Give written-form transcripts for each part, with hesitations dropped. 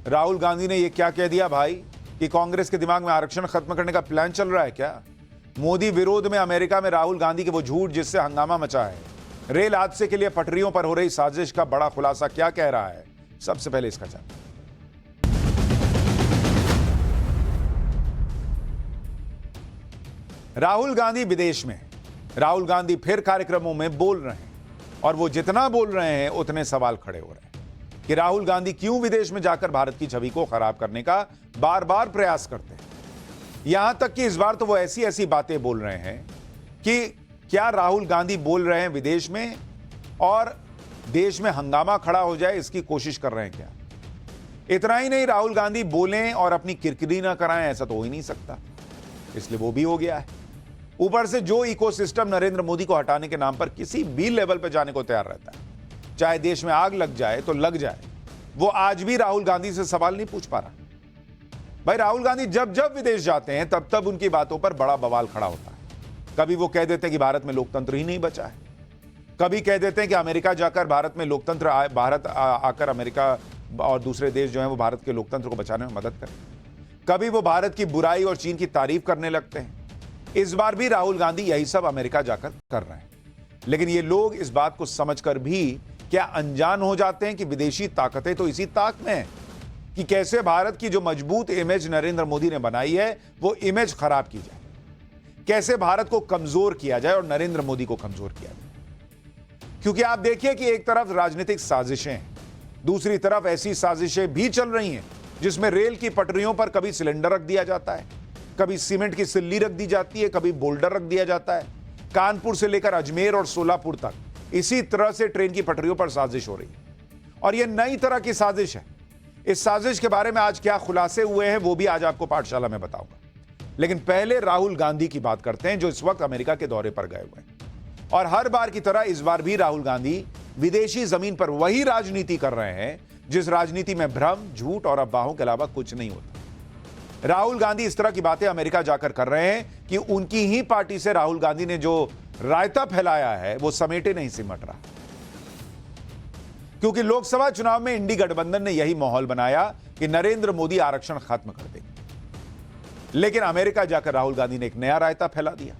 राहुल गांधी ने यह क्या कह दिया भाई कि कांग्रेस के दिमाग में आरक्षण खत्म करने का प्लान चल रहा है क्या? मोदी विरोध में अमेरिका में राहुल गांधी के वो झूठ जिससे हंगामा मचा है, रेल हादसे के लिए पटरियों पर हो रही साजिश का बड़ा खुलासा क्या कह रहा है, सबसे पहले इसका जानते हैं। राहुल गांधी विदेश में, राहुल गांधी फिर कार्यक्रमों में बोल रहे हैं और वो जितना बोल रहे हैं उतने सवाल खड़े हो रहे हैं कि राहुल गांधी क्यों विदेश में जाकर भारत की छवि को खराब करने का बार बार प्रयास करते हैं। यहां तक कि इस बार तो वो ऐसी ऐसी बातें बोल रहे हैं कि क्या राहुल गांधी बोल रहे हैं विदेश में और देश में हंगामा खड़ा हो जाए, इसकी कोशिश कर रहे हैं क्या? इतना ही नहीं, राहुल गांधी बोलें और अपनी किरकिरी ना कराएं, ऐसा तो हो ही नहीं सकता, इसलिए वो भी हो गया है। ऊपर से जो इकोसिस्टम नरेंद्र मोदी को हटाने के नाम पर किसी भी लेवल पर जाने को तैयार रहता है, चाहे देश में आग लग जाए तो लग जाए, वो आज भी राहुल गांधी से सवाल नहीं पूछ पा रहा। भाई राहुल गांधी जब जब विदेश जाते हैं तब तब उनकी बातों पर बड़ा बवाल खड़ा होता है। कभी वो कह देते हैं कि भारत में लोकतंत्र ही नहीं बचा है, कभी कह देते हैं कि अमेरिका जाकर भारत में लोकतंत्र भारत आकर अमेरिका और दूसरे देश जो है वो भारत के लोकतंत्र को बचाने में मदद करें, कभी वो भारत की बुराई और चीन की तारीफ करने लगते हैं। इस बार भी राहुल गांधी यही सब अमेरिका जाकर कर रहे हैं। लेकिन ये लोग इस बात को समझकर भी क्या अनजान हो जाते हैं कि विदेशी ताकतें तो इसी ताक में हैं कि कैसे भारत की जो मजबूत इमेज नरेंद्र मोदी ने बनाई है वो इमेज खराब की जाए, कैसे भारत को कमजोर किया जाए और नरेंद्र मोदी को कमजोर किया जाए। क्योंकि आप देखिए कि एक तरफ राजनीतिक साजिशें हैं, दूसरी तरफ ऐसी साजिशें भी चल रही हैं जिसमें रेल की पटरियों पर कभी सिलेंडर रख दिया जाता है, कभी सीमेंट की सिल्ली रख दी जाती है, कभी बोल्डर रख दिया जाता है। कानपुर से लेकर अजमेर और सोलापुर तक इसी तरह से ट्रेन की पटरियों पर साजिश हो रही है और यह नई तरह की साजिश है। इस साजिश के बारे में आज क्या खुलासे हुए हैं वो भी आज आपको पाठशाला में बताऊंगा। लेकिन पहले राहुल गांधी की बात करते हैं जो इस वक्त अमेरिका के दौरे पर गए हुए हैं और हर बार की तरह इस बार भी राहुल गांधी विदेशी जमीन पर वही राजनीति कर रहे हैं जिस राजनीति में भ्रम, झूठ और अफवाहों के अलावा कुछ नहीं होता। राहुल गांधी इस तरह की बातें अमेरिका जाकर कर रहे हैं कि उनकी ही पार्टी से राहुल गांधी ने जो रायता फैलाया है वो समेटे नहीं सिमट रहा, क्योंकि लोकसभा चुनाव में इंडी गठबंधन ने यही माहौल बनाया कि नरेंद्र मोदी आरक्षण खत्म कर देंगे। लेकिन अमेरिका जाकर राहुल गांधी ने एक नया रायता फैला दिया।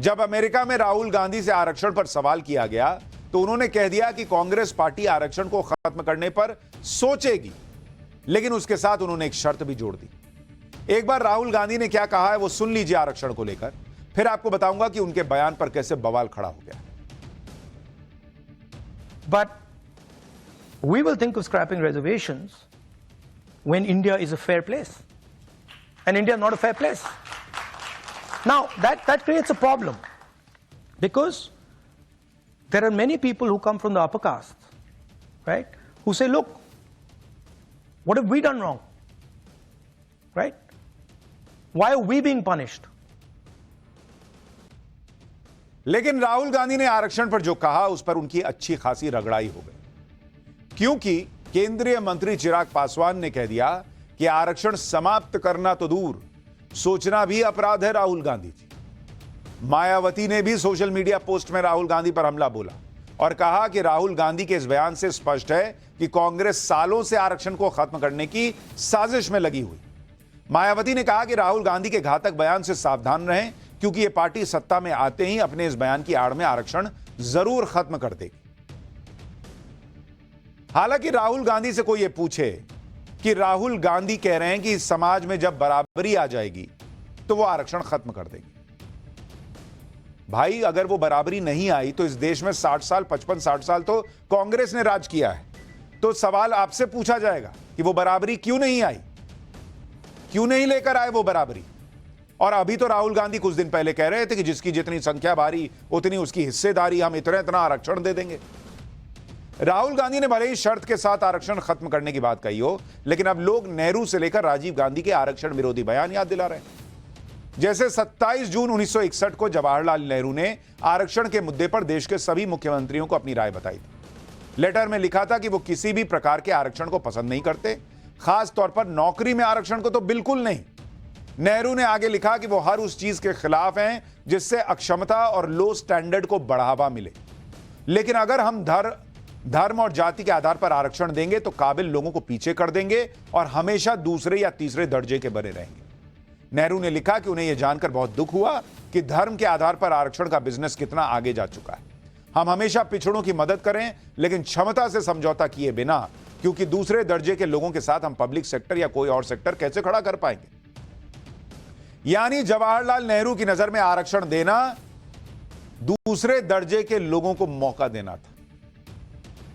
जब अमेरिका में राहुल गांधी से आरक्षण पर सवाल किया गया तो उन्होंने कह दिया कि कांग्रेस पार्टी आरक्षण को खत्म करने पर सोचेगी, लेकिन उसके साथ उन्होंने एक शर्त भी जोड़ दी। एक बार राहुल गांधी ने क्या कहा है वो सुन लीजिए आरक्षण को लेकर, फिर आपको बताऊंगा कि उनके बयान पर कैसे बवाल खड़ा हो गया। But we will think of scrapping reservations when India is a fair place, and India is not a fair place. Now that creates a problem because there are many people who come from the upper caste, right, who say, look, what have we done wrong, right? Why are we being punished? लेकिन राहुल गांधी ने आरक्षण पर जो कहा उस पर उनकी अच्छी खासी रगड़ाई हो गई, क्योंकि केंद्रीय मंत्री चिराग पासवान ने कह दिया कि आरक्षण समाप्त करना तो दूर, सोचना भी अपराध है राहुल गांधी जी। मायावती ने भी सोशल मीडिया पोस्ट में राहुल गांधी पर हमला बोला और कहा कि राहुल गांधी के इस बयान से स्पष्ट है कि कांग्रेस सालों से आरक्षण को खत्म करने की साजिश में लगी हुई। मायावती ने कहा कि राहुल गांधी के घातक बयान से सावधान रहें, क्योंकि यह पार्टी सत्ता में आते ही अपने इस बयान की आड़ में आरक्षण जरूर खत्म कर देगी। हालांकि राहुल गांधी से कोई यह पूछे कि राहुल गांधी कह रहे हैं कि समाज में जब बराबरी आ जाएगी तो वो आरक्षण खत्म कर देगी। भाई अगर वो बराबरी नहीं आई तो इस देश में 60 साल 55-60 साल तो कांग्रेस ने राज किया है, तो सवाल आपसे पूछा जाएगा कि वो बराबरी क्यों नहीं आई, क्यों नहीं लेकर आए वो बराबरी। और अभी तो राहुल गांधी कुछ दिन पहले कह रहे थे कि जिसकी जितनी संख्या भारी उतनी उसकी हिस्सेदारी, हम इतना आरक्षण दे देंगे। राहुल गांधी ने भले ही शर्त के साथ आरक्षण खत्म करने की बात कही हो, लेकिन अब लोग नेहरू से लेकर राजीव गांधी के आरक्षण विरोधी बयान याद दिला रहे हैं। जैसे 27 जून 1961 को जवाहरलाल नेहरू ने आरक्षण के मुद्दे पर देश के सभी मुख्यमंत्रियों को अपनी राय बताई थी। लेटर में लिखा था कि वो किसी भी प्रकार के आरक्षण को पसंद नहीं करते, खास तौर पर नौकरी में आरक्षण को तो बिल्कुल नहीं। नेहरू ने आगे लिखा कि वो हर उस चीज के खिलाफ हैं जिससे अक्षमता और लो स्टैंडर्ड को बढ़ावा मिले, लेकिन अगर हम धर्म और जाति के आधार पर आरक्षण देंगे तो काबिल लोगों को पीछे कर देंगे और हमेशा दूसरे या तीसरे दर्जे के बने रहेंगे। नेहरू ने लिखा कि उन्हें यह जानकर बहुत दुख हुआ कि धर्म के आधार पर आरक्षण का बिजनेस कितना आगे जा चुका है। हम हमेशा पिछड़ों की मदद करें, लेकिन क्षमता से समझौता किए बिना, क्योंकि दूसरे दर्जे के लोगों के साथ हम पब्लिक सेक्टर या कोई और सेक्टर कैसे खड़ा कर पाएंगे। यानी जवाहरलाल नेहरू की नजर में आरक्षण देना दूसरे दर्जे के लोगों को मौका देना था।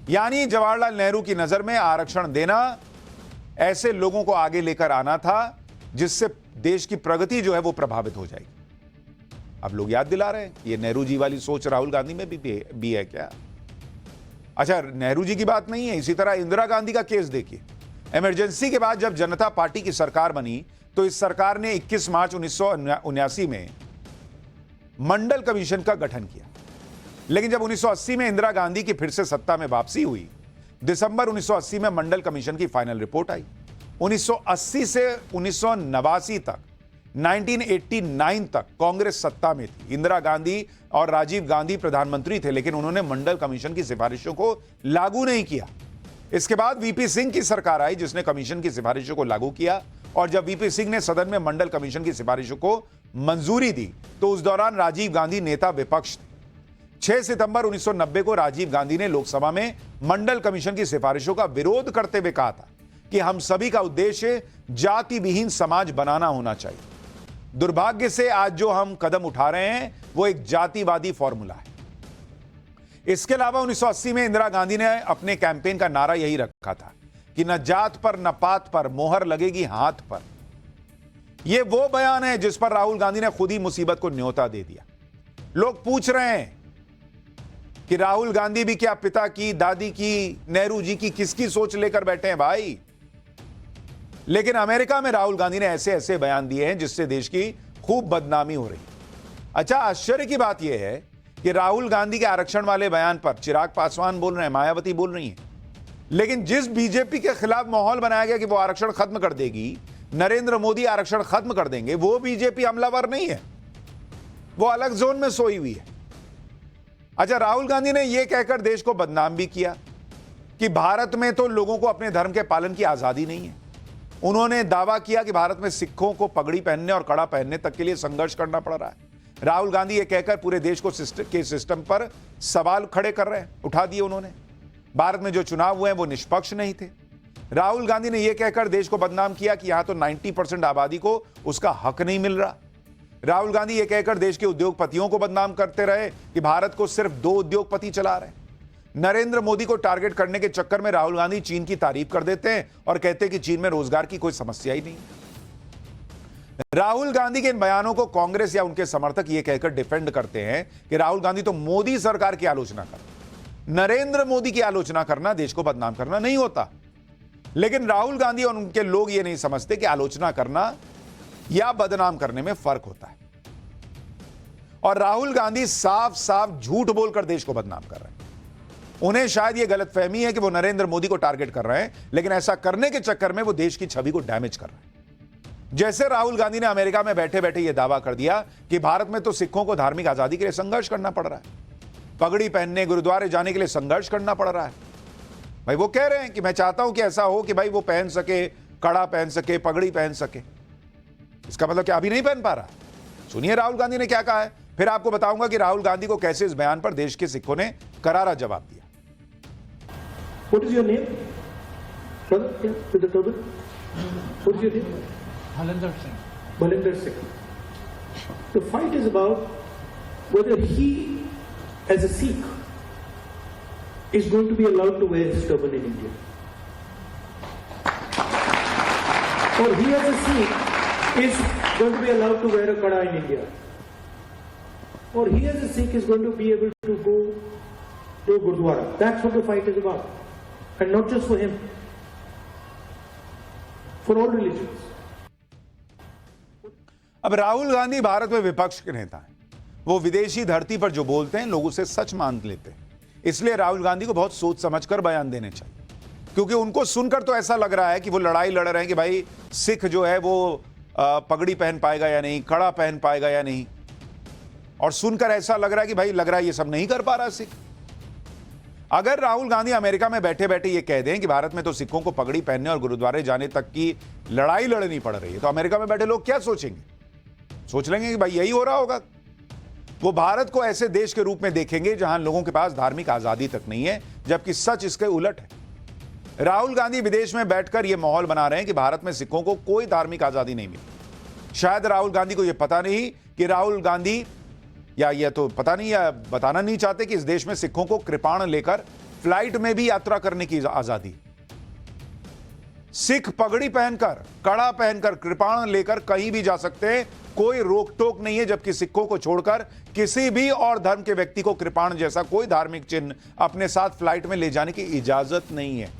यानी जवाहरलाल नेहरू की नजर में आरक्षण देना ऐसे लोगों को आगे लेकर आना था जिससे देश की प्रगति जो है वो प्रभावित हो जाएगी। अब लोग याद दिला रहे हैं ये नेहरू जी वाली सोच राहुल गांधी में भी है क्या? अच्छा, नेहरू जी की बात नहीं है। इसी तरह इंदिरा गांधी का केस देखिए। इमरजेंसी के बाद जब जनता पार्टी की सरकार बनी तो इस सरकार ने 21 मार्च 1979 में मंडल कमीशन का गठन किया। लेकिन जब 1980 में इंदिरा गांधी की फिर से सत्ता में वापसी हुई, दिसंबर 1980 में मंडल कमीशन की फाइनल रिपोर्ट आई। 1980 से 1989 तक 1989 तक कांग्रेस सत्ता में थी। इंदिरा गांधी और राजीव गांधी प्रधानमंत्री थे, लेकिन उन्होंने मंडल कमीशन की सिफारिशों को लागू नहीं किया। इसके बाद वीपी सिंह की सरकार आई जिसने कमीशन की सिफारिशों को लागू किया, और जब वीपी सिंह ने सदन में मंडल कमीशन की सिफारिशों को मंजूरी दी तो उस दौरान राजीव गांधी नेता विपक्ष थे। 6 सितंबर 1990 को राजीव गांधी ने लोकसभा में मंडल कमीशन की सिफारिशों का विरोध करते हुए कहा था कि हम सभी का उद्देश्य जाति विहीन समाज बनाना होना चाहिए। दुर्भाग्य से आज जो हम कदम उठा रहे हैं वो एक जातिवादी फॉर्मूला है। इसके अलावा 1980 में इंदिरा गांधी ने अपने कैंपेन का नारा यही रखा था कि न जात पर न पात पर मोहर लगेगी हाथ पर। यह वो बयान है जिस पर राहुल गांधी ने खुद ही मुसीबत को न्योता दे दिया। लोग पूछ रहे हैं कि राहुल गांधी भी क्या पिता की, दादी की, नेहरू जी की किसकी सोच लेकर बैठे हैं भाई? लेकिन अमेरिका में राहुल गांधी ने ऐसे ऐसे बयान दिए हैं जिससे देश की खूब बदनामी हो रही। अच्छा, आश्चर्य की बात यह है कि राहुल गांधी के आरक्षण वाले बयान पर चिराग पासवान बोल रहे हैं, मायावती बोल रही हैं, लेकिन जिस बीजेपी के खिलाफ माहौल बनाया गया कि वो आरक्षण खत्म कर देगी, नरेंद्र मोदी आरक्षण खत्म कर देंगे, वो बीजेपी हमलावर नहीं है, वो अलग जोन में सोई हुई है। अच्छा, राहुल गांधी ने यह कहकर देश को बदनाम भी किया कि भारत में तो लोगों को अपने धर्म के पालन की आजादी नहीं है। उन्होंने दावा किया कि भारत में सिखों को पगड़ी पहनने और कड़ा पहनने तक के लिए संघर्ष करना पड़ रहा है। राहुल गांधी यह कहकर पूरे देश को सिस्टम पर सवाल खड़े कर रहे हैं, उठा दिए उन्होंने। भारत में जो चुनाव हुए हैं वो निष्पक्ष नहीं थे। राहुल गांधी ने यह कहकर देश को बदनाम किया कि यहां तो 90% आबादी को उसका हक नहीं मिल रहा। राहुल गांधी यह कहकर देश के उद्योगपतियों को बदनाम करते रहे कि भारत को सिर्फ 2 उद्योगपति चला रहे हैं। नरेंद्र मोदी को टारगेट करने के चक्कर में राहुल गांधी चीन की तारीफ कर देते हैं और कहते हैं कि चीन में रोजगार की कोई समस्या ही नहीं। राहुल गांधी के इन बयानों को कांग्रेस या उनके समर्थक यह कहकर डिफेंड करते हैं कि राहुल गांधी तो मोदी सरकार की आलोचना कर। नरेंद्र मोदी की आलोचना करना देश को बदनाम करना नहीं होता। लेकिन राहुल गांधी और उनके लोग ये नहीं समझते कि आलोचना करना या बदनाम करने में फर्क होता है। और राहुल गांधी साफ साफ झूठ बोलकर देश को बदनाम कर रहे हैं। उन्हें शायद यह गलतफहमी है कि वो नरेंद्र मोदी को टारगेट कर रहे हैं, लेकिन ऐसा करने के चक्कर में वो देश की छवि को डैमेज कर रहे हैं। जैसे राहुल गांधी ने अमेरिका में बैठे बैठे यह दावा कर दिया कि भारत में तो सिखों को धार्मिक आजादी के लिए संघर्ष करना पड़ रहा है, पगड़ी पहनने, गुरुद्वारे जाने के लिए संघर्ष करना पड़ रहा है। भाई वो कह रहे हैं कि मैं चाहता हूं कि ऐसा हो कि भाई वो पहन सके, कड़ा पहन सके, पगड़ी पहन सके। इसका मतलब क्या अभी नहीं पहन पा रहा? सुनिए राहुल गांधी ने क्या कहा है, फिर आपको बताऊंगा कि राहुल गांधी को कैसे इस बयान पर देश के सिखों ने करारा जवाब दिया। What is your name? Brother, yeah, with the turban. What is your name? Bhalinder Singh. Bhalinder Singh. The fight is about whether he, as a Sikh, is going to be allowed to wear his turban in India. Or he, as a Sikh, is going to be allowed to wear a kada in India. Or he, as a Sikh, is going to be able to go to Gurdwara. That's what the fight is about. And not just for him, for all religions. अब राहुल गांधी भारत में विपक्ष के नेता हैं। वो विदेशी धरती पर जो बोलते हैं लोग उसे सच मान लेते हैं। इसलिए राहुल गांधी को बहुत सोच समझकर बयान देने चाहिए, क्योंकि उनको सुनकर तो ऐसा लग रहा है कि वो लड़ाई लड़ रहे हैं कि भाई सिख जो है वो पगड़ी पहन पाएगा या नहीं, कड़ा पहन पाएगा या नहीं, और सुनकर ऐसा लग रहा है कि भाई लग रहा है ये सब नहीं कर पा रहा सिख। अगर राहुल गांधी अमेरिका में बैठे बैठे ये कह दें कि भारत में तो सिखों को पगड़ी पहनने और गुरुद्वारे जाने तक की लड़ाई लड़नी पड़ रही है, तो अमेरिका में बैठे लोग क्या सोचेंगे? सोच लेंगे कि भाई यही हो रहा होगा। वो भारत को ऐसे देश के रूप में देखेंगे जहां लोगों के पास धार्मिक आजादी तक नहीं है, जबकि सच इसके उलट है। राहुल गांधी विदेश में बैठकर यह माहौल बना रहे हैं कि भारत में सिखों को कोई धार्मिक आजादी नहीं मिली। शायद राहुल गांधी को यह पता नहीं कि राहुल गांधी या यह तो पता नहीं या बताना नहीं चाहते कि इस देश में सिखों को कृपाण लेकर फ्लाइट में भी यात्रा करने की आजादी। सिख पगड़ी पहनकर, कड़ा पहनकर, कृपाण लेकर कहीं भी जा सकते हैं, कोई रोक टोक नहीं है, जबकि सिखों को छोड़कर किसी भी और धर्म के व्यक्ति को कृपाण जैसा कोई धार्मिक चिन्ह अपने साथ फ्लाइट में ले जाने की इजाजत नहीं है।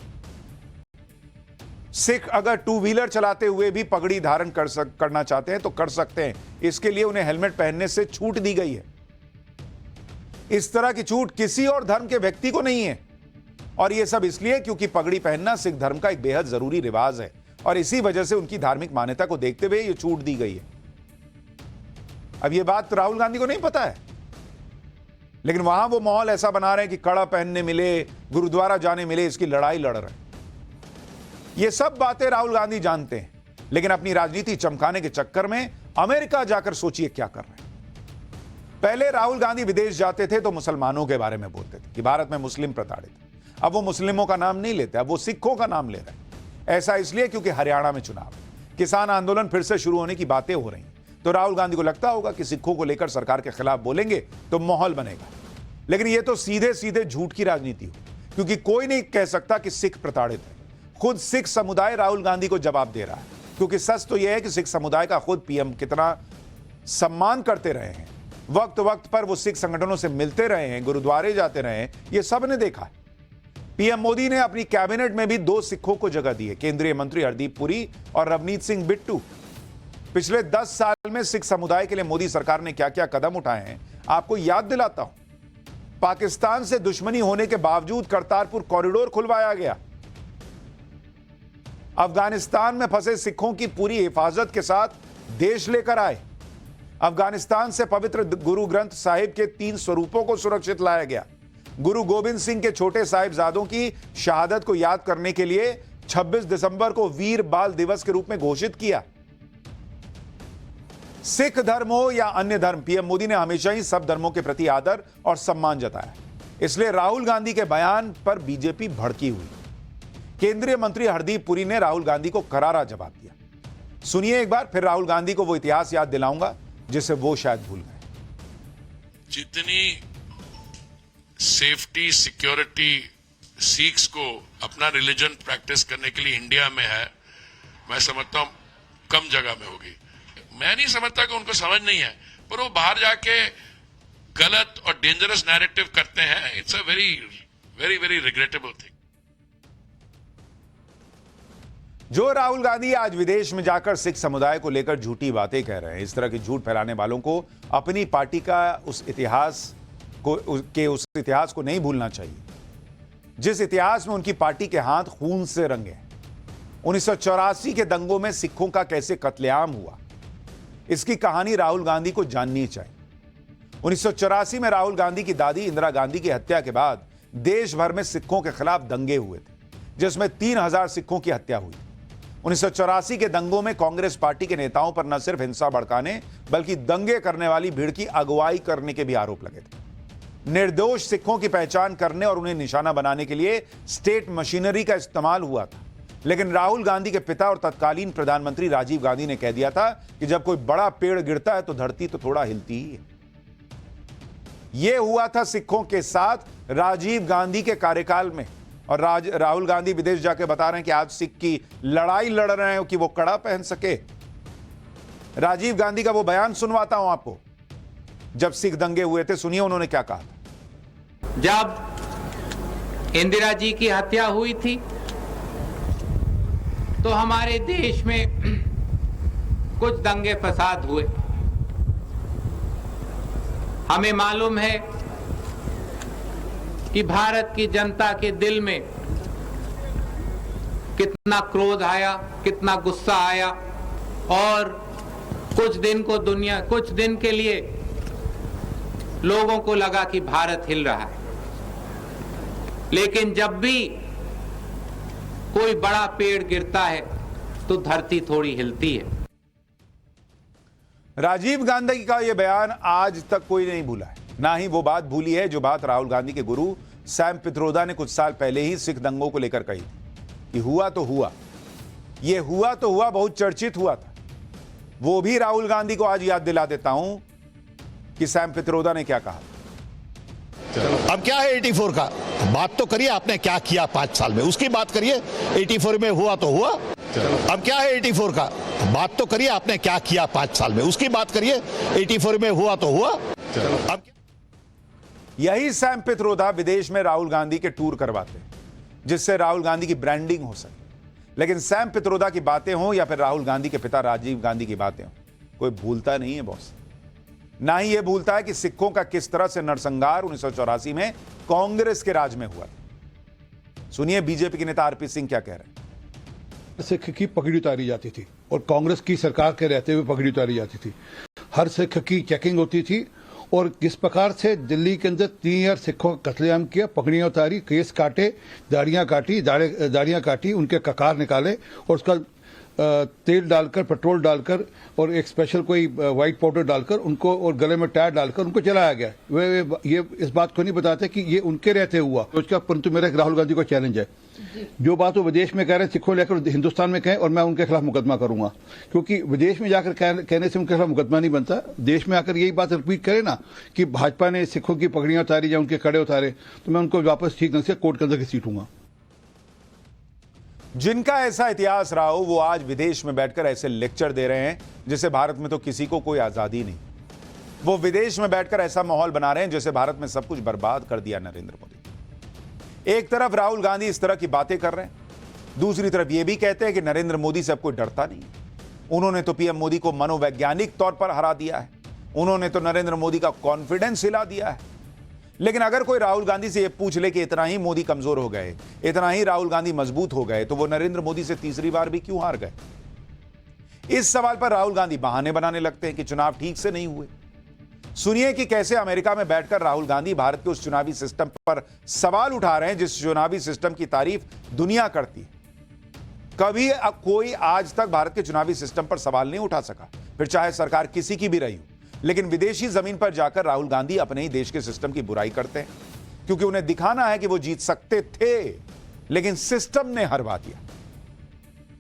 सिख अगर टू व्हीलर चलाते हुए भी पगड़ी धारण करना चाहते हैं तो कर सकते हैं। इसके लिए उन्हें हेलमेट पहनने से छूट दी गई है। इस तरह की छूट किसी और धर्म के व्यक्ति को नहीं है, और यह सब इसलिए क्योंकि पगड़ी पहनना सिख धर्म का एक बेहद जरूरी रिवाज है, और इसी वजह से उनकी धार्मिक मान्यता को देखते हुए यह छूट दी गई है। अब यह बात राहुल गांधी को नहीं पता है, लेकिन वहां वो माहौल ऐसा बना रहे हैं कि कड़ा पहनने मिले, गुरुद्वारा जाने मिले, इसकी लड़ाई लड़ रहे हैं। ये सब बातें राहुल गांधी जानते हैं, लेकिन अपनी राजनीति चमकाने के चक्कर में अमेरिका जाकर सोचिए क्या कर रहे हैं। पहले राहुल गांधी विदेश जाते थे तो मुसलमानों के बारे में बोलते थे कि भारत में मुस्लिम प्रताड़ित है। अब वो मुस्लिमों का नाम नहीं लेते, अब वो सिखों का नाम ले रहे हैं। ऐसा इसलिए क्योंकि हरियाणा में चुनाव, किसान आंदोलन फिर से शुरू होने की बातें हो रही हैं, तो राहुल गांधी को लगता होगा कि सिखों को लेकर सरकार के खिलाफ बोलेंगे तो माहौल बनेगा। लेकिन यह तो सीधे सीधे झूठ की राजनीति हो, क्योंकि कोई नहीं कह सकता कि सिख प्रताड़ित है। खुद सिख समुदाय राहुल गांधी को जवाब दे रहा है, क्योंकि सच तो यह है कि सिख समुदाय का खुद पीएम कितना सम्मान करते रहे हैं, वक्त वक्त पर वो सिख संगठनों से मिलते रहे हैं, गुरुद्वारे जाते रहे हैं, ये सब ने देखा है। पीएम मोदी ने अपनी कैबिनेट में भी 2 सिखों को जगह दी है, केंद्रीय मंत्री हरदीप पुरी और रवनीत सिंह बिट्टू। पिछले 10 साल में सिख समुदाय के लिए मोदी सरकार ने क्या क्या कदम उठाए हैं आपको याद दिलाता हूं। पाकिस्तान से दुश्मनी होने के बावजूद करतारपुर कॉरिडोर खुलवाया गया। अफगानिस्तान में फंसे सिखों की पूरी हिफाजत के साथ देश लेकर आए। अफगानिस्तान से पवित्र गुरु ग्रंथ साहिब के 3 स्वरूपों को सुरक्षित लाया गया। गुरु गोविंद सिंह के छोटे साहिबजादों की शहादत को याद करने के लिए 26 दिसंबर को वीर बाल दिवस के रूप में घोषित किया। सिख धर्म हो या अन्य धर्म, पीएम मोदी ने हमेशा ही सब धर्मों के प्रति आदर और सम्मान जताया। इसलिए राहुल गांधी के बयान पर बीजेपी भड़की हुई। केंद्रीय मंत्री हरदीप पुरी ने राहुल गांधी को करारा जवाब दिया। सुनिए एक बार, फिर राहुल गांधी को वो इतिहास याद दिलाऊंगा जिसे वो शायद भूल गए। जितनी सेफ्टी सिक्योरिटी सिख्स को अपना रिलीजन प्रैक्टिस करने के लिए इंडिया में है, मैं समझता हूं कम जगह में होगी। मैं नहीं समझता कि उनको समझ नहीं है, पर वो बाहर जाके गलत और डेंजरस नैरेटिव करते हैं। It's a very very very regrettable thing. जो राहुल गांधी आज विदेश में जाकर सिख समुदाय को लेकर झूठी बातें कह रहे हैं, इस तरह की झूठ फैलाने वालों को अपनी पार्टी का उस इतिहास को नहीं भूलना चाहिए, जिस इतिहास में उनकी पार्टी के हाथ खून से रंगे हैं। 1984 के दंगों में सिखों का कैसे कत्लेआम हुआ, इसकी कहानी राहुल गांधी को जाननी चाहिए। 1984 में राहुल गांधी की दादी इंदिरा गांधी की हत्या के बाद देश भर में सिखों के खिलाफ दंगे हुए थे, जिसमें 3000 सिखों की हत्या हुई। 1984 के दंगों में कांग्रेस पार्टी के नेताओं पर न सिर्फ हिंसा भड़काने बल्कि दंगे करने वाली भीड़ की अगुवाई करने के भी आरोप लगे थे। निर्दोष सिखों की पहचान करने और उन्हें निशाना बनाने के लिए स्टेट मशीनरी का इस्तेमाल हुआ था, लेकिन राहुल गांधी के पिता और तत्कालीन प्रधानमंत्री राजीव गांधी ने कह दिया था कि जब कोई बड़ा पेड़ गिरता है तो धरती तो थोड़ा हिलती ही है। यह हुआ था सिखों के साथ राजीव गांधी के कार्यकाल में, और राहुल गांधी विदेश जाके बता रहे हैं कि आज सिख की लड़ाई लड़ रहे हैं कि वो कड़ा पहन सके। राजीव गांधी का वो बयान सुनवाता हूं आपको, जब सिख दंगे हुए थे। सुनिए उन्होंने क्या कहा था। जब इंदिरा जी की हत्या हुई थी तो हमारे देश में कुछ दंगे फसाद हुए। हमें मालूम है कि भारत की जनता के दिल में कितना क्रोध आया, कितना गुस्सा आया, और कुछ दिन के लिए लोगों को लगा कि भारत हिल रहा है। लेकिन जब भी कोई बड़ा पेड़ गिरता है तो धरती थोड़ी हिलती है। राजीव गांधी का यह बयान आज तक कोई नहीं भूला है, ना ही वो बात भूली है जो बात राहुल गांधी के गुरु सैम पित्रोदा ने कुछ साल पहले ही सिख दंगों को लेकर कही थी कि हुआ तो हुआ, ये हुआ तो हुआ, बहुत चर्चित हुआ था। वो भी राहुल गांधी को आज याद दिला देता हूं कि सैम पित्रोदा ने क्या कहा। अब क्या है 84 का? बात तो करिए आपने क्या किया 5 साल में, उसकी बात करिए। 84 में हुआ तो हुआ। अब क्या है 84 का? बात तो करिए आपने क्या किया 5 साल में, उसकी बात करिए। 84 में हुआ तो हुआ। अब यही सैम पित्रोदा विदेश में राहुल गांधी के टूर करवाते हैं जिससे राहुल गांधी की ब्रांडिंग हो सके। लेकिन सैम पित्रोदा की बातें हों या फिर राहुल गांधी के पिता राजीव गांधी की बातें हों, कोई भूलता नहीं है बॉस। ना ही यह भूलता है कि सिखों का किस तरह से नरसंहार 1984 में कांग्रेस के राज में हुआ। सुनिए बीजेपी के नेता आरपी सिंह क्या कह रहे हैं। सिख की पगड़ी उतारी जाती थी और कांग्रेस की सरकार के रहते हुए पगड़ी उतारी जाती थी। हर सिख की चेकिंग होती थी और किस प्रकार से दिल्ली के अंदर 3000 सिखों का कत्लेआम किया, पगड़ियां उतारी, केस काटे, दाढ़ियां काटी, उनके ककार निकाले और उसका तेल डालकर, पेट्रोल डालकर और एक स्पेशल कोई वाइट पाउडर डालकर उनको और गले में टायर डालकर उनको जलाया गया। वे ये इस बात को नहीं बताते कि ये उनके रहते हुआ तो उसका, परंतु मेरा राहुल गांधी को चैलेंज है, जो बात वो विदेश में कह रहे हैं सिखों लेकर हिंदुस्तान में कहें और मैं उनके खिलाफ मुकदमा करूंगा, क्योंकि विदेश में जाकर कहने से उनके खिलाफ मुकदमा नहीं बनता। देश में आकर यही बात रिपीट करे ना कि भाजपा ने सिखों की पगड़ियां उतारी या उनके कड़े उतारे तो मैं उनको वापस ठीक ढंग से कोर्ट के अंदर घसीटूंगा। जिनका ऐसा इतिहास रहा हो वो आज विदेश में बैठकर ऐसे लेक्चर दे रहे हैं जैसे भारत में तो किसी को कोई आजादी नहीं। वो विदेश में बैठकर ऐसा माहौल बना रहे हैं जैसे भारत में सब कुछ बर्बाद कर दिया नरेंद्र मोदी। एक तरफ राहुल गांधी इस तरह की बातें कर रहे हैं, दूसरी तरफ ये भी कहते हैं कि नरेंद्र मोदी से अब कोई डरता नहीं। उन्होंने तो पीएम मोदी को मनोवैज्ञानिक तौर पर हरा दिया है, उन्होंने तो नरेंद्र मोदी का कॉन्फिडेंस हिला दिया है। लेकिन अगर कोई राहुल गांधी से यह पूछ ले कि इतना ही मोदी कमजोर हो गए, इतना ही राहुल गांधी मजबूत हो गए, तो वो नरेंद्र मोदी से तीसरी बार भी क्यों हार गए? इस सवाल पर राहुल गांधी बहाने बनाने लगते हैं कि चुनाव ठीक से नहीं हुए। सुनिए कि कैसे अमेरिका में बैठकर राहुल गांधी भारत के उस चुनावी सिस्टम पर सवाल उठा रहे हैं जिस चुनावी सिस्टम की तारीफ दुनिया करती है। कभी कोई आज तक भारत के चुनावी सिस्टम पर सवाल नहीं उठा सका, फिर चाहे सरकार किसी की भी रही हो। लेकिन विदेशी जमीन पर जाकर राहुल गांधी अपने ही देश के सिस्टम की बुराई करते हैं क्योंकि उन्हें दिखाना है कि वो जीत सकते थे, लेकिन सिस्टम ने हरवा दिया।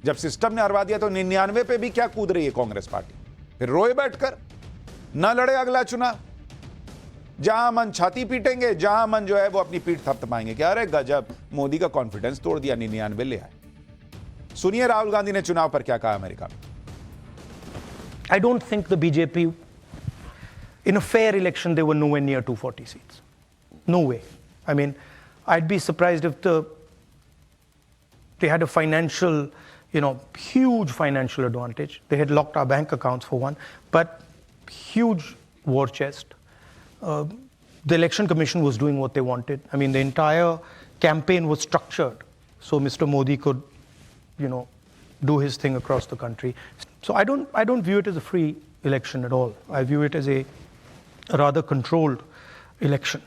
जब सिस्टम ने हरवा दिया तो 99 पे भी क्या कूद रही है कांग्रेस पार्टी, फिर रोए बैठकर न लड़े अगला चुनाव। जहां मन छाती पीटेंगे, जहां मन जो है वो अपनी पीठ थपथपाएंगे कि अरे गजब मोदी का कॉन्फिडेंस तोड़ दिया, 99 ले आए। सुनिए राहुल गांधी ने चुनाव पर क्या कहा अमेरिका में। I don't think the BJP, in a fair election, they were nowhere near 240 seats. No way. I mean, I'd be surprised if they had a financial, huge financial advantage. They had locked our bank accounts for one, but huge war chest. The election commission was doing what they wanted. I mean, the entire campaign was structured so Mr. Modi could, do his thing across the country. So I don't view it as a free election at all. I view it as a rather controlled election.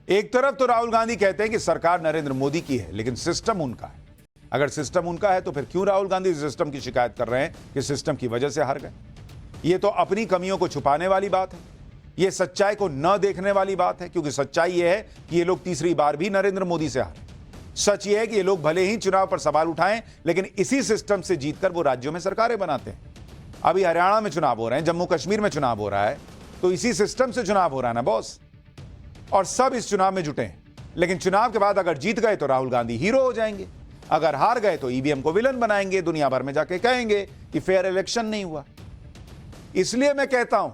एक तरफ तो राहुल गांधी कहते हैं कि सरकार नरेंद्र मोदी की है, लेकिन सिस्टम उनका है। अगर सिस्टम उनका है तो फिर क्यों राहुल गांधी सिस्टम की शिकायत कर रहे हैं कि सिस्टम की वजह से हार गए? यह तो अपनी कमियों को छुपाने वाली बात है, यह सच्चाई को न देखने वाली बात है, क्योंकि सच्चाई यह है कि ये लोग तीसरी बार भी नरेंद्र मोदी से हारे। सच यह है कि ये लोग भले ही चुनाव पर सवाल उठाएं, लेकिन इसी सिस्टम से जीतकर वो राज्यों में सरकारें बनाते हैं। अभी हरियाणा में चुनाव हो रहे हैं, जम्मू कश्मीर में चुनाव हो रहा है, तो इसी सिस्टम से चुनाव हो रहा है ना बॉस। और सब इस चुनाव में जुटे हैं, लेकिन चुनाव के बाद अगर जीत गए तो राहुल गांधी हीरो हो जाएंगे, अगर हार गए तो ईवीएम को विलन बनाएंगे, दुनिया भर में जाके कहेंगे कि फेयर इलेक्शन नहीं हुआ। इसलिए मैं कहता हूं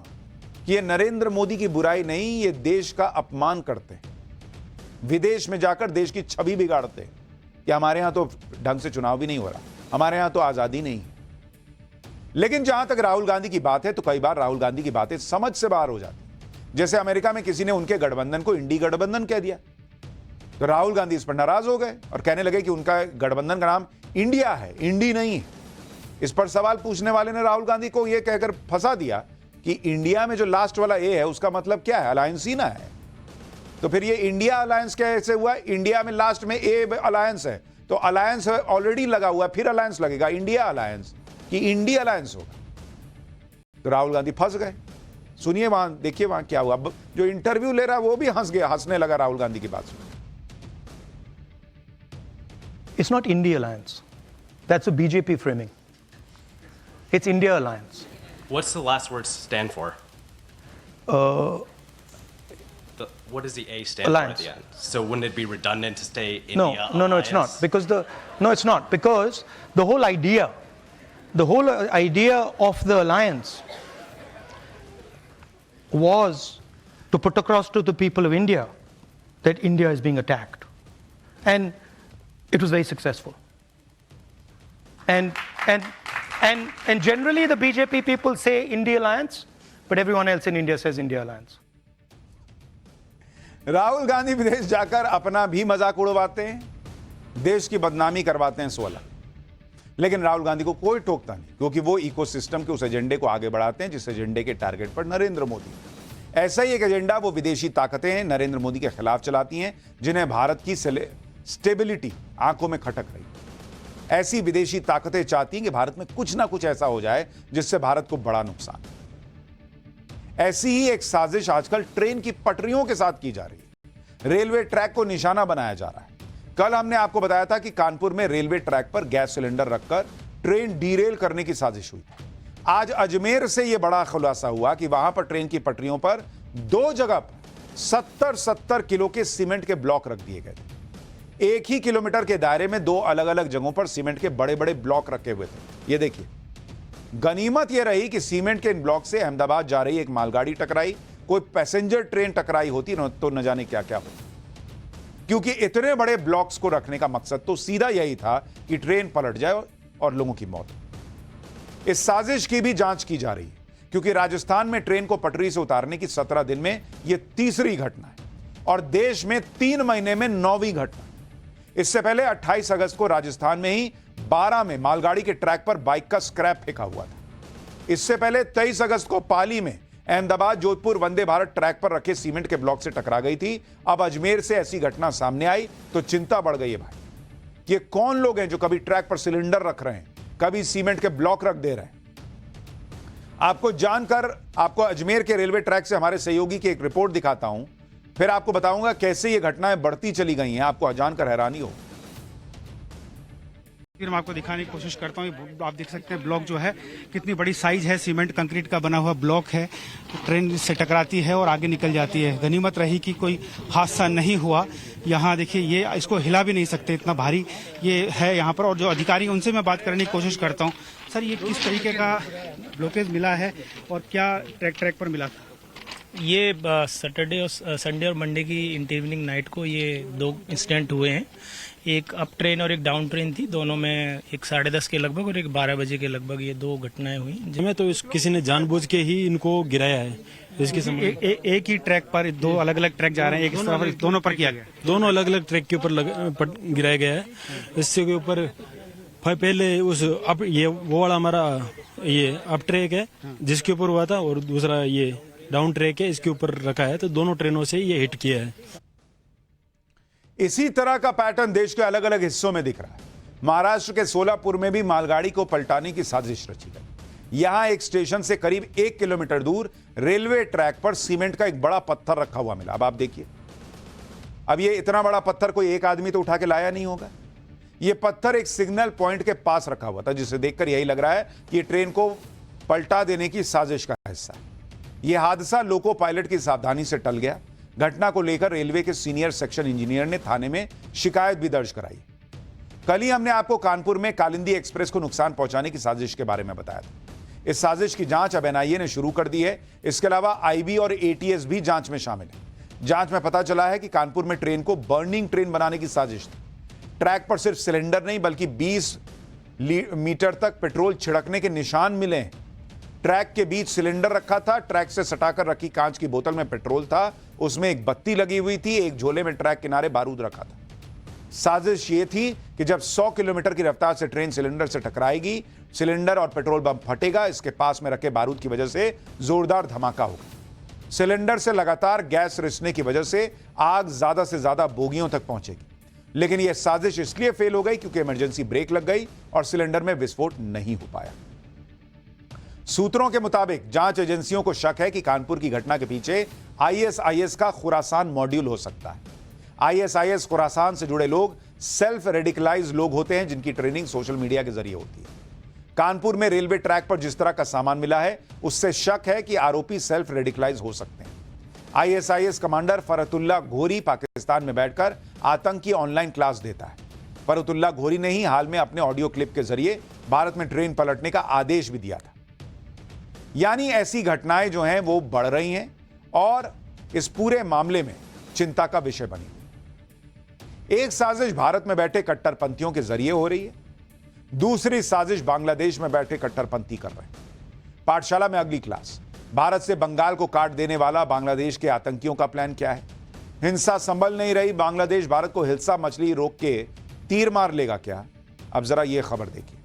कि ये नरेंद्र मोदी की बुराई नहीं, ये देश का अपमान करते हैं। विदेश में जाकर देश की छवि बिगाड़ते हैं कि हमारे यहां तो ढंग से चुनाव भी नहीं हो रहा, हमारे यहां तो आजादी नहीं है। लेकिन जहां तक राहुल गांधी की बात है तो कई बार राहुल गांधी की बातें समझ से बाहर हो जाती। जैसे अमेरिका में किसी ने उनके गठबंधन को इंडी गठबंधन कह दिया, तो राहुल गांधी इस पर नाराज हो गए और कहने लगे कि उनका गठबंधन का नाम इंडिया है, इंडी नहीं है। इस पर सवाल पूछने वाले ने राहुल गांधी को यह कहकर फंसा दिया कि इंडिया में जो लास्ट वाला ए है उसका मतलब क्या है, अलायंस ही ना है। तो फिर ये इंडिया अलायंस कैसे हुआ? इंडिया में लास्ट में ए अलायंस है, तो अलायंस ऑलरेडी लगा हुआ, फिर अलायंस लगेगा इंडिया अलायंस कि इंडिया अलायंस होगा। तो राहुल गांधी फंस गए। सुनिए वहां, देखिए वहां क्या हुआ। जो इंटरव्यू ले रहा है वो भी हंस गया, हंसने लगा राहुल गांधी की बात सुन। It's not India alliance. That's a BJP framing. It's India alliance. What's the last word stand for? What does the A stand Alliance. for at the end? So wouldn't it be redundant to say India No, it's not. alliance? Because it's not. Because the whole idea of the alliance was to put across to the people of India that India is being attacked. And it was very successful. And generally the BJP people say India alliance, but everyone else in India says India alliance. Rahul Gandhi विदेश जाकर अपना भी मजाक उड़वाते हैं, देश की बदनामी करवाते हैं 16। लेकिन राहुल गांधी को कोई टोकता नहीं, क्योंकि वो इकोसिस्टम के उस एजेंडे को आगे बढ़ाते हैं जिस एजेंडे के टारगेट पर नरेंद्र मोदी। ऐसा ही एक एजेंडा वो विदेशी ताकतें नरेंद्र मोदी के खिलाफ चलाती हैं, जिन्हें भारत की स्टेबिलिटी आंखों में खटक रही। ऐसी विदेशी ताकतें चाहती हैं कि भारत में कुछ ना कुछ ऐसा हो जाए जिससे भारत को बड़ा नुकसान। ऐसी ही एक साजिश आजकल ट्रेन की पटरियों के साथ की जा रही है। रेलवे ट्रैक को निशाना बनाया जा रहा है। कल हमने आपको बताया था कि कानपुर में रेलवे ट्रैक पर गैस सिलेंडर रखकर ट्रेन डीरेल करने की साजिश हुई। आज अजमेर से यह बड़ा खुलासा हुआ कि वहां पर ट्रेन की पटरियों पर 2 जगह पर 70 किलो के सीमेंट के ब्लॉक रख दिए गए थे। एक ही किलोमीटर के दायरे में 2 अलग अलग जगहों पर सीमेंट के बड़े बड़े ब्लॉक रखे हुए थे। ये देखिए, गनीमत यह रही कि सीमेंट के इन ब्लॉक से अहमदाबाद जा रही एक मालगाड़ी टकराई, कोई पैसेंजर ट्रेन टकराई होती तो न जाने क्या क्या होता, क्योंकि इतने बड़े ब्लॉक्स को रखने का मकसद तो सीधा यही था कि ट्रेन पलट जाए और लोगों की मौत हो। इस साजिश की भी जांच की जा रही है, क्योंकि राजस्थान में ट्रेन को पटरी से उतारने की 17 दिन में यह तीसरी घटना है और देश में 3 महीने में 9वीं घटना। इससे पहले 28 अगस्त को राजस्थान में ही 12 में मालगाड़ी के ट्रैक पर बाइक का स्क्रैप फेंका हुआ था। इससे पहले 23 अगस्त को पाली में अहमदाबाद जोधपुर वंदे भारत ट्रैक पर रखे सीमेंट के ब्लॉक से टकरा गई थी। अब अजमेर से ऐसी घटना सामने आई तो चिंता बढ़ गई है भाई। ये कौन लोग हैं जो कभी ट्रैक पर सिलेंडर रख रहे हैं, कभी सीमेंट के ब्लॉक रख दे रहे हैं। आपको जानकर आपको अजमेर के रेलवे ट्रैक से हमारे सहयोगी की एक रिपोर्ट दिखाता हूं, फिर आपको बताऊंगा कैसे ये घटनाएं बढ़ती चली गई हैं। आपको जानकर हैरानी हो। फिर मैं आपको दिखाने की कोशिश करता हूँ। आप देख सकते हैं ब्लॉक जो है कितनी बड़ी साइज है, सीमेंट कंक्रीट का बना हुआ ब्लॉक है। ट्रेन से टकराती है और आगे निकल जाती है। गनीमत रही कि कोई हादसा नहीं हुआ। यहाँ देखिए, ये इसको हिला भी नहीं सकते, इतना भारी ये है यहाँ पर। और जो अधिकारी उनसे मैं बात करने की कोशिश करता हूँ। सर, ये किस तरीके का ब्लॉकेज मिला है और क्या ट्रैक पर मिला था? ये सैटरडे और संडे और मंडे की इवनिंग नाइट को ये 2 इंसिडेंट हुए हैं। एक अप ट्रेन और एक डाउन ट्रेन थी, दोनों में एक 10:30 के लगभग और एक 12 बजे के लगभग ये 2 घटनाएं हुई। जिसमें तो किसी ने जानबूझ के ही इनको गिराया है। इसके एक ही ट्रैक पर 2 अलग अलग ट्रैक जा रहे हैं, एक इस तरफ दोनों पर किया गया, दोनों अलग अलग ट्रैक के ऊपर गिराया गया है। इससे के ऊपर पहले उस अब ये वो वाला हमारा ये अप ट्रैक है जिसके ऊपर हुआ था, और दूसरा ये डाउन ट्रैक है, इसके ऊपर रखा है। तो दोनों ट्रेनों से ये हिट किया है। इसी तरह का पैटर्न देश के अलग अलग हिस्सों में दिख रहा है। महाराष्ट्र के सोलापुर में भी मालगाड़ी को पलटाने की साजिश रची गई। यहां एक स्टेशन से करीब 1 किलोमीटर दूर रेलवे ट्रैक पर सीमेंट का एक बड़ा पत्थर रखा हुआ मिला। अब आप देखिए, अब ये इतना बड़ा पत्थर कोई एक आदमी तो उठा के लाया नहीं होगा। यह पत्थर एक सिग्नल पॉइंट के पास रखा हुआ था, जिसे देखकर यही लग रहा है कि ये ट्रेन को पलटा देने की साजिश का हिस्सा है। यह हादसा लोको पायलट की सावधानी से टल गया। घटना को लेकर रेलवे के सीनियर सेक्शन इंजीनियर ने थाने में शिकायत भी दर्ज कराई। कल ही हमने आपको कानपुर में कालिंदी एक्सप्रेस को नुकसान पहुंचाने की साजिश के बारे में बताया था। इस साजिश की जांच अब एनआईए ने शुरू कर दी है। इसके अलावा आईबी और एटीएस भी जांच में शामिल है। जांच में पता चला है कि कानपुर में ट्रेन को बर्निंग ट्रेन बनाने की साजिश थी। ट्रैक पर सिर्फ सिलेंडर नहीं बल्कि 20 मीटर तक पेट्रोल छिड़कने के निशान मिले हैं। ट्रैक के बीच सिलेंडर रखा था, ट्रैक से सटाकर रखी कांच की बोतल में पेट्रोल था, उसमें एक बत्ती लगी हुई थी, एक झोले में ट्रैक किनारे बारूद रखा था। साजिश ये थी कि जब 100 किलोमीटर की रफ्तार से ट्रेन सिलेंडर से टकराएगी, सिलेंडर और पेट्रोल बम फटेगा, इसके पास में रखे बारूद की वजह से जोरदार धमाका होगा। सिलेंडर से लगातार गैस रिसने की वजह से आग ज्यादा से ज्यादा बोगियों तक पहुंचेगी, लेकिन यह साजिश इसलिए फेल हो गई क्योंकि इमरजेंसी ब्रेक लग गई और सिलेंडर में विस्फोट नहीं हो पाया। सूत्रों के मुताबिक जांच एजेंसियों को शक है कि कानपुर की घटना के पीछे आईएसआईएस का खुरासान मॉड्यूल हो सकता है। आईएसआईएस खुरासान से जुड़े लोग सेल्फ रेडिकलाइज लोग होते हैं जिनकी ट्रेनिंग सोशल मीडिया के जरिए होती है। कानपुर में रेलवे ट्रैक पर जिस तरह का सामान मिला है उससे शक है कि आरोपी सेल्फ रेडिकलाइज हो सकते हैं। आईएसआईएस कमांडर फरतुल्ला घोरी पाकिस्तान में बैठकर आतंकी ऑनलाइन क्लास देता है। फरतुल्ला घोरी ने ही हाल में अपने ऑडियो क्लिप के जरिए भारत में ट्रेन पलटने का आदेश भी दिया था। यानी ऐसी घटनाएं जो हैं वो बढ़ रही हैं और इस पूरे मामले में चिंता का विषय बनी। एक साजिश भारत में बैठे कट्टरपंथियों के जरिए हो रही है, दूसरी साजिश बांग्लादेश में बैठे कट्टरपंथी कर रहे हैं। पाठशाला में अगली क्लास, भारत से बंगाल को काट देने वाला बांग्लादेश के आतंकियों का प्लान क्या है? हिंसा संभल नहीं रही, बांग्लादेश भारत को हिल्सा मछली रोक के तीर मार लेगा क्या? अब जरा यह खबर देखिए।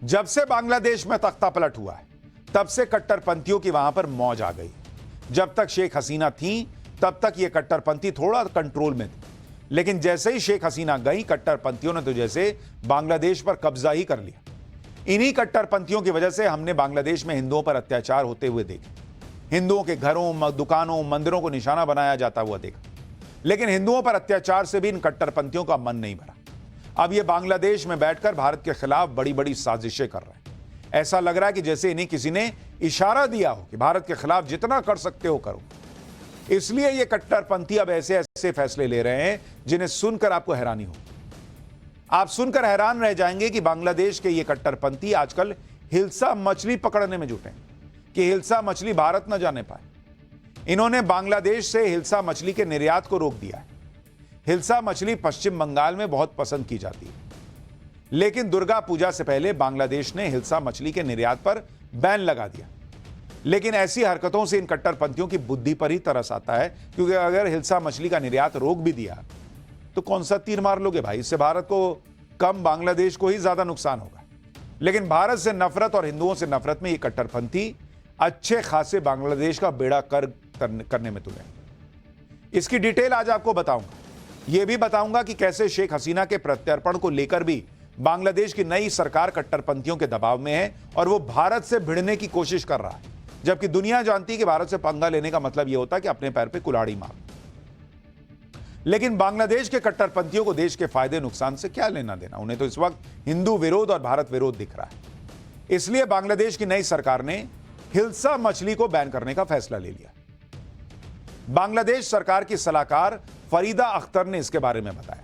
जब से बांग्लादेश में तख्ता पलट हुआ है तब से कट्टरपंथियों की वहां पर मौज आ गई। जब तक शेख हसीना थी तब तक ये कट्टरपंथी थोड़ा कंट्रोल में थी, लेकिन जैसे ही शेख हसीना गई कट्टरपंथियों ने तो जैसे बांग्लादेश पर कब्जा ही कर लिया। इन्हीं कट्टरपंथियों की वजह से हमने बांग्लादेश में हिंदुओं पर अत्याचार होते हुए देखे। हिंदुओं के घरों, दुकानों, मंदिरों को निशाना बनाया जाता हुआ देखा, लेकिन हिंदुओं पर अत्याचार से भी इन कट्टरपंथियों का मन नहीं भरा। अब ये बांग्लादेश में बैठकर भारत के खिलाफ बड़ी बड़ी साजिशें कर रहे हैं। ऐसा लग रहा है कि जैसे इन्हें किसी ने इशारा दिया हो कि भारत के खिलाफ जितना कर सकते हो करो। इसलिए ये कट्टरपंथी अब ऐसे ऐसे फैसले ले रहे हैं जिन्हें सुनकर आपको हैरानी हो। आप सुनकर हैरान रह जाएंगे कि बांग्लादेश के ये कट्टरपंथी आजकल हिल्सा मछली पकड़ने में जुटे हैं कि हिल्सा मछली भारत न जाने पाए। इन्होंने बांग्लादेश से हिल्सा मछली के निर्यात को रोक दिया है। हिल्सा मछली पश्चिम बंगाल में बहुत पसंद की जाती है, लेकिन दुर्गा पूजा से पहले बांग्लादेश ने हिल्सा मछली के निर्यात पर बैन लगा दिया। लेकिन ऐसी हरकतों से इन कट्टरपंथियों की बुद्धि पर ही तरस आता है, क्योंकि अगर हिल्सा मछली का निर्यात रोक भी दिया तो कौन सा तीर मार लोगे भाई? इससे भारत को कम बांग्लादेश को ही ज्यादा नुकसान होगा। लेकिन भारत से नफरत और हिंदुओं से नफरत में ये कट्टरपंथी अच्छे खासे बांग्लादेश का बेड़ा करने में तुले। इसकी डिटेल आज आपको बताऊंगा। यह भी बताऊंगा कि कैसे शेख हसीना के प्रत्यर्पण को लेकर भी बांग्लादेश की नई सरकार कट्टरपंथियों के दबाव में है और वो भारत से भिड़ने की कोशिश कर रहा है, जबकि दुनिया जानती है कि भारत से पंगा लेने का मतलब यह होता है कि अपने पैर पे कुल्हाड़ी मार। लेकिन बांग्लादेश के कट्टरपंथियों को देश के फायदे नुकसान से क्या लेना देना? उन्हें तो इस वक्त हिंदू विरोध और भारत विरोध दिख रहा है। इसलिए बांग्लादेश की नई सरकार ने हिल्सा मछली को बैन करने का फैसला ले लिया। बांग्लादेश सरकार की सलाहकार फरीदा अख्तर ने इसके बारे में बताया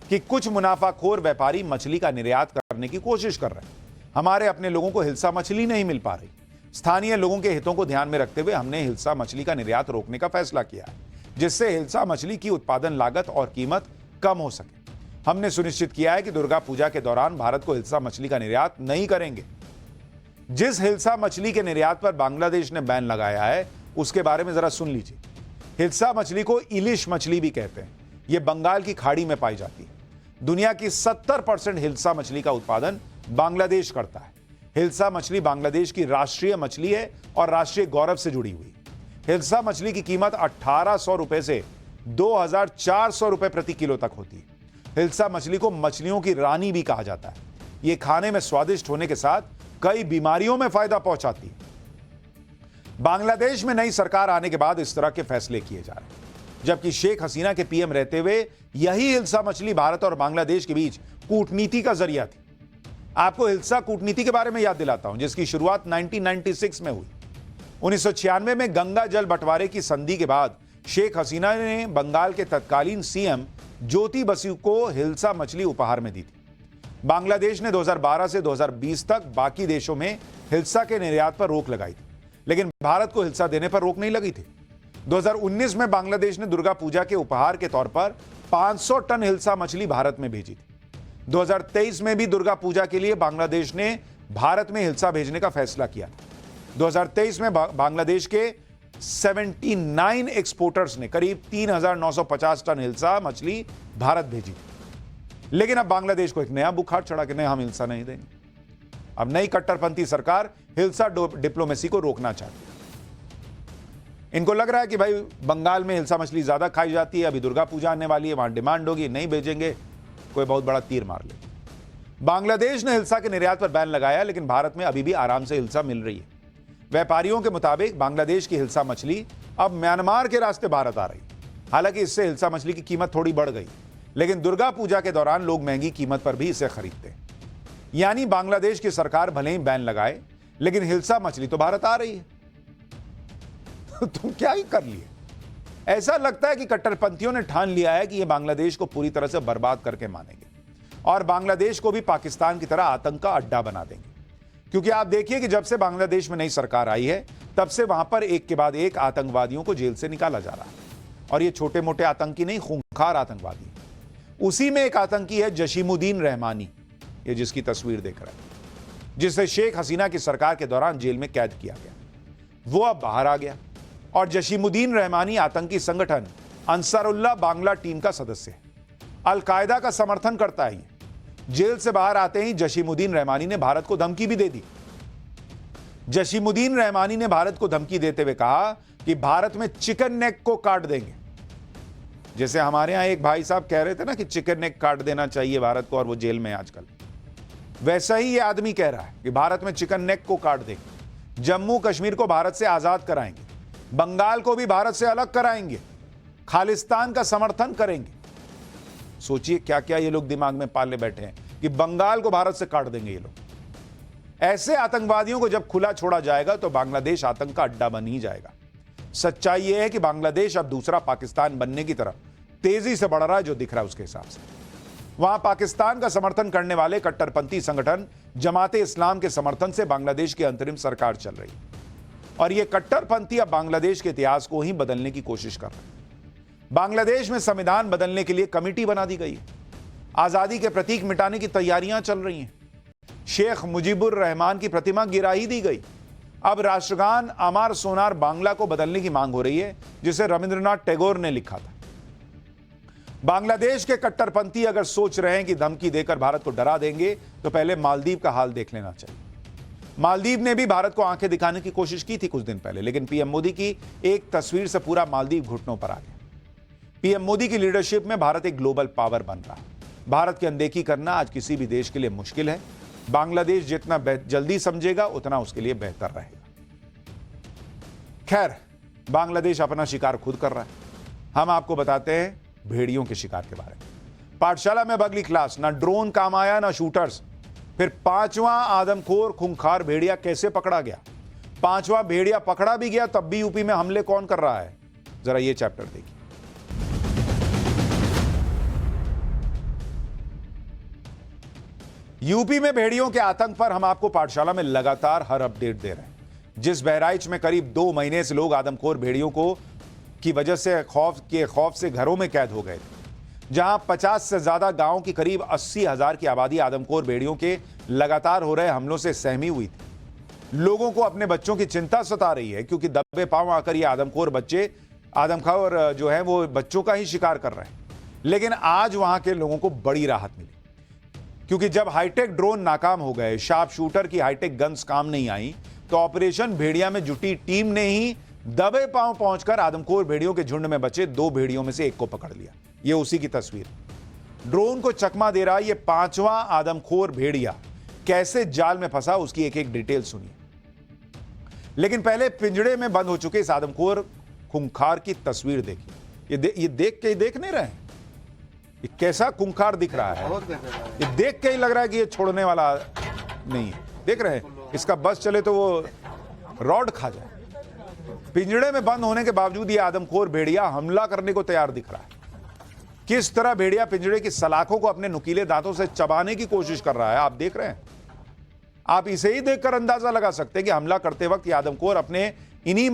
कि कुछ मुनाफाखोर व्यापारी मछली का निर्यात करने की कोशिश कर रहे हैं। हमारे अपने लोगों को हिल्सा मछली नहीं मिल पा रही। स्थानीय लोगों के हितों को ध्यान में रखते हुए हमने हिल्सा मछली का निर्यात रोकने का फैसला किया है, जिससे हिल्सा मछली की उत्पादन लागत और कीमत कम हो सके। हमने सुनिश्चित किया है कि दुर्गा पूजा के दौरान भारत को हिल्सा मछली का निर्यात नहीं करेंगे। जिस हिल्सा मछली के निर्यात पर बांग्लादेश ने बैन लगाया है उसके बारे में जरा सुन लीजिए। हिल्सा मछली को इलिश मछली भी कहते हैं। यह बंगाल की खाड़ी में पाई जाती है। दुनिया की 70% हिल्सा मछली का उत्पादन बांग्लादेश करता है। हिल्सा मछली बांग्लादेश की राष्ट्रीय मछली है और राष्ट्रीय गौरव से जुड़ी हुई। हिल्सा मछली की कीमत 1800 रुपए से 2400 रुपए प्रति किलो तक होती है। हिल्सा मछली को मछलियों की रानी भी कहा जाता है। यह खाने में स्वादिष्ट होने के साथ कई बीमारियों में फायदा पहुंचाती है। बांग्लादेश में नई सरकार आने के बाद इस तरह के फैसले किए जा रहे हैं, जबकि शेख हसीना के पीएम रहते हुए यही हिल्सा मछली भारत और बांग्लादेश के बीच कूटनीति का जरिया थी। आपको हिल्सा कूटनीति के बारे में याद दिलाता हूं, जिसकी शुरुआत 1996 में हुई। 1996 में गंगा जल बंटवारे की संधि के बाद शेख हसीना ने बंगाल के तत्कालीन सीएम ज्योति बसु को हिल्सा मछली उपहार में दी थी। बांग्लादेश ने 2012 से 2020 तक बाकी देशों में हिल्सा के निर्यात पर रोक लगाई थी, लेकिन भारत को हिल्सा देने पर रोक नहीं लगी थी। 2019 में बांग्लादेश ने दुर्गा पूजा के उपहार के तौर पर 500 टन हिल्सा मछली भारत में भेजी थी। 2023 में भी दुर्गा पूजा के लिए बांग्लादेश ने भारत में हिल्सा भेजने का फैसला किया था। 2023 में बांग्लादेश के 79 एक्सपोर्टर्स ने करीब 3950 टन हिल्सा मछली भारत भेजी थी। लेकिन अब बांग्लादेश को एक नया बुखार चढ़ा कि नहीं, हम हिल्सा नहीं देंगे। अब नई कट्टरपंथी सरकार हिल्सा डिप्लोमेसी को रोकना चाहती है। इनको लग रहा है कि भाई बंगाल में हिल्सा मछली ज्यादा खाई जाती है, अभी दुर्गा पूजा आने वाली है, वहां डिमांड होगी, नहीं भेजेंगे, कोई बहुत बड़ा तीर मार ले। बांग्लादेश ने हिल्सा के निर्यात पर बैन लगाया, लेकिन भारत में अभी भी आराम से हिल्सा मिल रही है। व्यापारियों के मुताबिक बांग्लादेश की हिल्सा मछली अब म्यांमार के रास्ते भारत आ रही है। हालांकि इससे हिल्सा मछली की कीमत थोड़ी बढ़ गई, लेकिन दुर्गा पूजा के दौरान लोग महंगी कीमत पर भी इसे खरीदते हैं। यानी बांग्लादेश की सरकार भले ही बैन लगाए, लेकिन हिल्सा मछली तो भारत आ रही है। तुम क्या ही कर लिए। ऐसा लगता है कि कट्टरपंथियों ने ठान लिया है कि यह बांग्लादेश को पूरी तरह से बर्बाद करके मानेंगे और बांग्लादेश को भी पाकिस्तान की तरह आतंक का अड्डा बना देंगे। क्योंकि आप देखिए कि जब से बांग्लादेश में नई सरकार आई है, तब से वहां पर एक के बाद एक आतंकवादियों को जेल से निकाला जा रहा है। और ये छोटे मोटे आतंकी नहीं, खूंखार आतंकवादी। उसी में एक आतंकी है जशीमुद्दीन रहमानी, ये जिसकी तस्वीर देख रहे हैं, जिसे शेख हसीना की सरकार के दौरान जेल में कैद किया गया। वो अब बाहर आ गया और जशीमुद्दीन रहमानी आतंकी संगठन अंसारुल्लाह बांग्ला टीम का सदस्य है। अल-कायदा का समर्थन करता है। जेल से बाहर आते ही जशीमुद्दीन रहमानी ने भारत को धमकी भी दे दी। जशीमुद्दीन रहमानी ने भारत को धमकी देते हुए कहा कि भारत में चिकन नेक को काट देंगे। जैसे हमारे यहां एक भाई साहब कह रहे थे ना कि चिकन नेक काट देना चाहिए भारत को और वो जेल में है आजकल, वैसा ही ये आदमी कह रहा है कि भारत में चिकन नेक को काट देंगे, जम्मू कश्मीर को भारत से आजाद कराएंगे, बंगाल को भी भारत से अलग कराएंगे, खालिस्तान का समर्थन करेंगे। सोचिए क्या क्या ये लोग दिमाग में पाले बैठे हैं कि बंगाल को भारत से काट देंगे ये लोग। ऐसे आतंकवादियों को जब खुला छोड़ा जाएगा तो बांग्लादेश आतंक का अड्डा बन ही जाएगा। सच्चाई यह है कि बांग्लादेश अब दूसरा पाकिस्तान बनने की तरफ तेजी से बढ़ रहा है, जो दिख रहा है उसके हिसाब से। वहां पाकिस्तान का समर्थन करने वाले कट्टरपंथी संगठन जमाते इस्लाम के समर्थन से बांग्लादेश की अंतरिम सरकार चल रही है और ये कट्टरपंथी अब बांग्लादेश के इतिहास को ही बदलने की कोशिश कर रहे हैं। बांग्लादेश में संविधान बदलने के लिए कमेटी बना दी गई है। आजादी के प्रतीक मिटाने की तैयारियां चल रही हैं। शेख मुजीबुर रहमान की प्रतिमा गिरा ही दी गई। अब राष्ट्रगान अमर सोनार बांग्ला को बदलने की मांग हो रही है, जिसे रविंद्रनाथ टैगोर ने लिखा था। बांग्लादेश के कट्टरपंथी अगर सोच रहे हैं कि धमकी देकर भारत को डरा देंगे, तो पहले मालदीव का हाल देख लेना चाहिए। मालदीव ने भी भारत को आंखें दिखाने की कोशिश की थी कुछ दिन पहले, लेकिन पीएम मोदी की एक तस्वीर से पूरा मालदीव घुटनों पर आ गया। पीएम मोदी की लीडरशिप में भारत एक ग्लोबल पावर बन रहा है। भारत की अनदेखी करना आज किसी भी देश के लिए मुश्किल है। बांग्लादेश जितना जल्दी समझेगा उतना उसके लिए बेहतर रहेगा। खैर, बांग्लादेश अपना शिकार खुद कर रहा है। हम आपको बताते हैं भेड़ियों के शिकार के बारे में। पाठशाला में अगली क्लास, ना ड्रोन काम आया ना शूटर्स। फिर पांचवां आदमखोर खूंखार भेड़िया कैसे पकड़ा गया? पांचवां भेड़िया पकड़ा भी गया तब भी यूपी में हमले कौन कर रहा है? जरा ये चैप्टर देखिए। यूपी में भेड़ियों के आतंक पर हम आपको पाठशाला में लगातार हर अपडेट दे रहे हैं। जिस बहराइच में करीब 2 महीने से लोग आदमखोर भेड़ियों को की वजह से खौफ से घरों में कैद हो गए थे, जहां 50 से ज्यादा गांव की करीब 80,000 की आबादी आदमखोर भेड़ियों के लगातार हो रहे हमलों से सहमी हुई थी। लोगों को अपने बच्चों की चिंता सता रही है, क्योंकि दबे पांव आकर ये आदमखोर जो है वो बच्चों का ही शिकार कर रहे हैं। लेकिन आज वहां के लोगों को बड़ी राहत मिली, क्योंकि जब हाईटेक ड्रोन नाकाम हो गए, शार्प शूटर की हाईटेक गन्स काम नहीं आई, तो ऑपरेशन भेड़िया में जुटी टीम ने ही दबे पांव पहुंचकर आदमखोर भेड़ियों के झुंड में बचे 2 भेड़ियों में से एक को पकड़ लिया। ये उसी की तस्वीर। ड्रोन को चकमा दे रहा ये 5वां आदमखोर भेड़िया कैसे जाल में फंसा, उसकी एक एक डिटेल सुनिए। लेकिन पहले पिंजड़े में बंद हो चुके इस आदमखोर खूंखार की तस्वीर देखिए। ये देख के ही देख नहीं रहे, ये कैसा खूंखार दिख रहा है। ये देख के ही लग रहा है कि ये छोड़ने वाला नहीं है। देख रहे हैं, इसका बस चले तो वो रॉड खा जाए। पिंजड़े में बंद होने के बावजूद ये आदमखोर भेड़िया हमला करने को तैयार दिख रहा है। किस तरह भेड़िया पिंजड़े की सलाखों को अपने नुकीले दांतों से चबाने की कोशिश कर रहा है, आप देख रहे हैं। आप इसे ही देखकर अंदाजा लगा सकते हैं कि हमला करते वक्त ये आदमखोर अपने इसी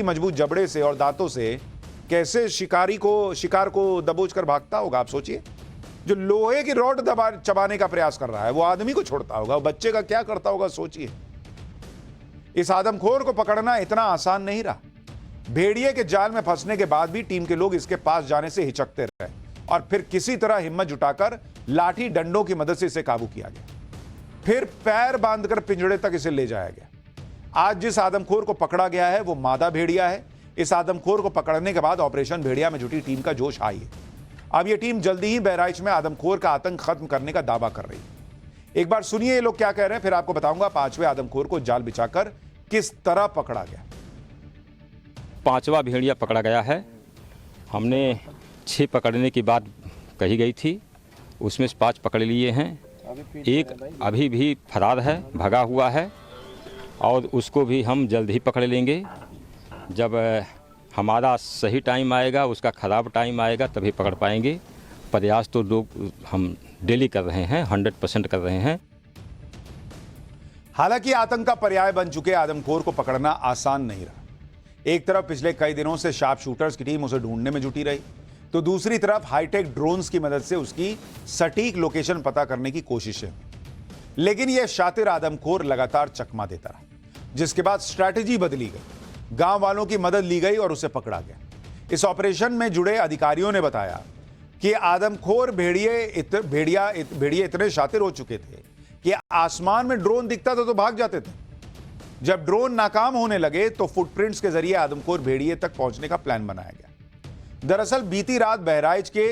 मजबूत जबड़े से और दांतों से कैसे शिकार को दबोच कर भागता होगा। आप सोचिए, जो लोहे की रॉड चबाने का प्रयास कर रहा है वो आदमी को छोड़ता होगा, बच्चे का क्या करता होगा सोचिए। इस आदमखोर को पकड़ना इतना आसान नहीं रहा। भेड़िए के जाल में फंसने के बाद भी टीम के लोग इसके पास जाने से हिचकते रहे और फिर किसी तरह हिम्मत जुटाकर लाठी डंडों की मदद से इसे काबू किया गया। फिर पैर बांधकर पिंजड़े तक इसे ले जाया गया। आज जिस आदमखोर को पकड़ा गया है वो मादा भेड़िया है। इस आदमखोर को पकड़ने के बाद ऑपरेशन भेड़िया में जुटी टीम का जोश हाई है। अब यह टीम जल्दी ही बहराइच में आदमखोर का आतंक खत्म करने का दावा कर रही है। एक बार सुनिए ये लोग क्या कह रहे हैं, फिर आपको बताऊंगा पांचवें आदमखोर को जाल बिछाकर किस तरह पकड़ा गया। पांचवा भेड़िया पकड़ा गया है। हमने 6 पकड़ने की बात कही गई थी, उसमें से 5 पकड़ लिए हैं। एक अभी भी फरार है, भगा हुआ है, और उसको भी हम जल्द ही पकड़ लेंगे। जब हमारा सही टाइम आएगा, उसका ख़राब टाइम आएगा, तभी पकड़ पाएंगे। प्रयास तो लोग हम डेली कर रहे हैं, 100% कर रहे हैं। हालांकि आतंक का पर्याय बन चुके आदमखोर को पकड़ना आसान नहीं रहा। एक तरफ पिछले कई दिनों से शार्प शूटर्स की टीम उसे ढूंढने में जुटी रही, तो दूसरी तरफ हाईटेक ड्रोन्स की मदद से उसकी सटीक लोकेशन पता करने की कोशिशें। लेकिन यह शातिर आदमखोर लगातार चकमा देता रहा, जिसके बाद स्ट्रैटेजी बदली गई, गांव वालों की मदद ली गई और उसे पकड़ा गया। इस ऑपरेशन में जुड़े अधिकारियों ने बताया कि आदमखोर भेड़िए इतने शातिर हो चुके थे कि आसमान में ड्रोन दिखता था तो भाग जाते थे। जब ड्रोन नाकाम होने लगे तो फुटप्रिंट्स के जरिए आदमखोर भेड़िए तक पहुंचने का प्लान बनाया गया। दरअसल बीती रात बहराइच के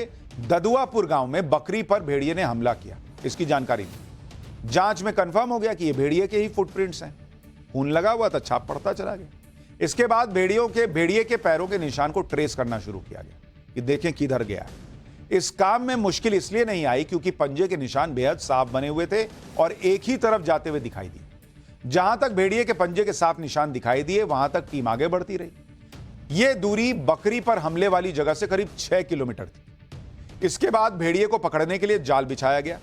ददुआपुर गांव में बकरी पर भेड़िए ने हमला किया, इसकी जानकारी दी। जांच में कंफर्म हो गया कि ये भेड़िए के ही फुटप्रिंट्स हैं। खून लगा हुआ था, छाप पड़ता चला गया। इसके बाद भेड़िए के पैरों के निशान को ट्रेस करना शुरू किया गया कि देखें किधर गया है। इस काम में मुश्किल इसलिए नहीं आई क्योंकि पंजे के निशान बेहद साफ बने हुए थे और एक ही तरफ जाते हुए दिखाई दिए। जहां तक भेड़िए के पंजे के साफ निशान दिखाई दिए, वहां तक टीम आगे बढ़ती रही। यह दूरी बकरी पर हमले वाली जगह से करीब 6 किलोमीटर थी। इसके बाद भेड़िए को पकड़ने के लिए जाल बिछाया गया,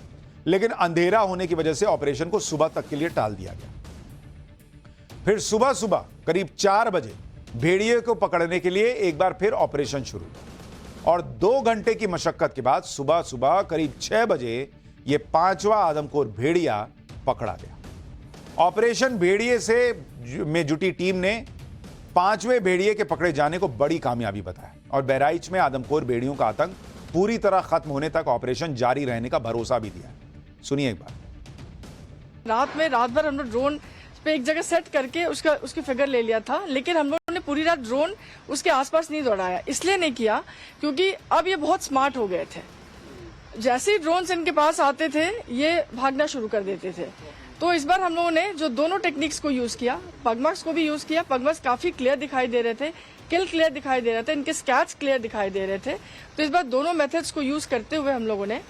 लेकिन अंधेरा होने की वजह से ऑपरेशन को सुबह तक के लिए टाल दिया गया। फिर सुबह सुबह करीब 4 बजे भेड़िए को पकड़ने के लिए एक बार फिर ऑपरेशन शुरू हुआ और 2 घंटे की मशक्कत के बाद सुबह सुबह करीब 6 बजे यह 5वां आदमखोर भेड़िया पकड़ा गया। ऑपरेशन भेड़िए में जुटी टीम ने 5वें भेड़िए के पकड़े जाने को बड़ी कामयाबी बताया और बहराइच में आदमखोर भेड़ियों का आतंक पूरी तरह खत्म होने तक ऑपरेशन जारी रहने का भरोसा भी दिया। सुनिए एक बार। रात भर हम लोग ड्रोन पे एक जगह सेट करके उसकी फिगर ले लिया था, लेकिन हम लोगों ने पूरी रात ड्रोन उसके आसपास नहीं दौड़ाया। इसलिए नहीं किया क्योंकि अब ये बहुत स्मार्ट हो गए थे। जैसे ही ड्रोन्स इनके पास आते थे ये भागना शुरू कर देते थे। तो इस बार हम लोगों ने जो दोनों टेक्निक्स को यूज किया, पगमक्स को भी यूज किया। पगमक्स काफी क्लियर दिखाई दे रहे थे, किल क्लियर दिखाई दे रहे थे, इनके स्कैच क्लियर दिखाई दे रहे थे। तो इस बार दोनों मेथड्स को यूज करते हुए हम लोगों ने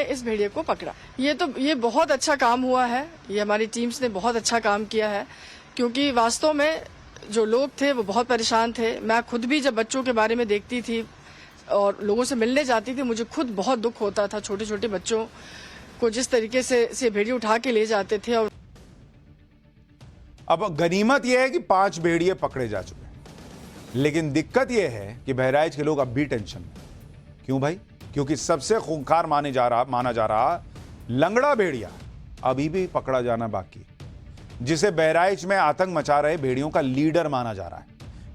इस भेड़िए को पकड़ा। ये बहुत अच्छा काम हुआ है। ये हमारी टीम्स ने बहुत अच्छा काम किया है क्योंकि वास्तव में जो लोग थे वो बहुत परेशान थे। मैं खुद भी जब बच्चों के बारे में देखती थी और लोगों से मिलने जाती थी, मुझे खुद बहुत दुख होता था। छोटे छोटे बच्चों को जिस तरीके से भेड़िए उठा के ले जाते थे। और अब गनीमत यह है कि 5 भेड़िए पकड़े जा चुके हैं, लेकिन दिक्कत यह है कि बहराइच के लोग अब भी टेंशन में। क्यों भाई? क्योंकि सबसे खूंखार माना जा रहा लंगड़ा भेड़िया अभी भी पकड़ा जाना बाकी, जिसे बहराइच में आतंक मचा रहे भेड़ियों का लीडर माना जा रहा है।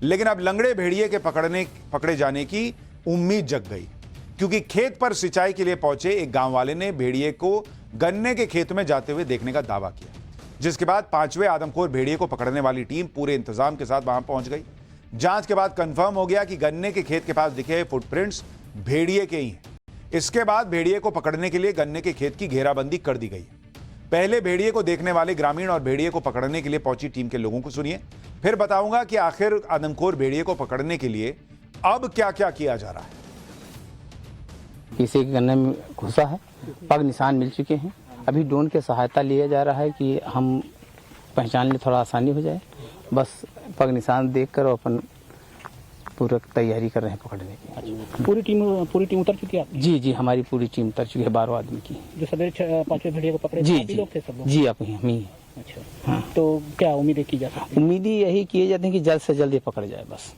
लेकिन अब लंगड़े भेड़िए के पकड़े जाने की उम्मीद जग गई क्योंकि खेत पर सिंचाई के लिए पहुंचे एक गांव वाले ने भेड़िए को गन्ने के खेत में जाते हुए देखने का दावा किया, जिसके बाद 5वें आदमखोर भेड़िए को पकड़ने वाली टीम पूरे इंतजाम के साथ वहां पहुंच गई। जांच के बाद कंफर्म हो गया कि गन्ने के खेत के पास दिखे फुटप्रिंट्स भेड़िए के ही हैं। इसके बाद भेड़िए को पकड़ने के लिए गन्ने के खेत की घेराबंदी कर दी गई। पहले भेड़िए को देखने वाले ग्रामीण और भेड़िए को पकड़ने के लिए पहुंची टीम के लोगों को सुनिए, फिर बताऊंगा कि आखिर आदमखोर भेड़िए को पकड़ने के लिए अब क्या क्या किया जा रहा है। किसी के गन्ने में घुसा है, पग निशान मिल चुके हैं। अभी ड्रोन की सहायता लिया जा रहा है कि हम पहचानने थोड़ा आसानी हो जाए। बस पग निशान देखकर अपन पूरा तैयारी कर रहे हैं पकड़ने की। पूरी टीम उतर चुकी है? जी, हमारी पूरी टीम उतर चुकी है, 12 आदमी की। जो सवेरे 5वें भेड़िए को पकड़े जी, लोग थे सब लोग? जी, आप हम ही। अच्छा, हाँ। तो क्या उम्मीदें की जा सकती है? उम्मीदें यही किए जाते हैं कि जल्द से जल्द ये पकड़ जाए बस।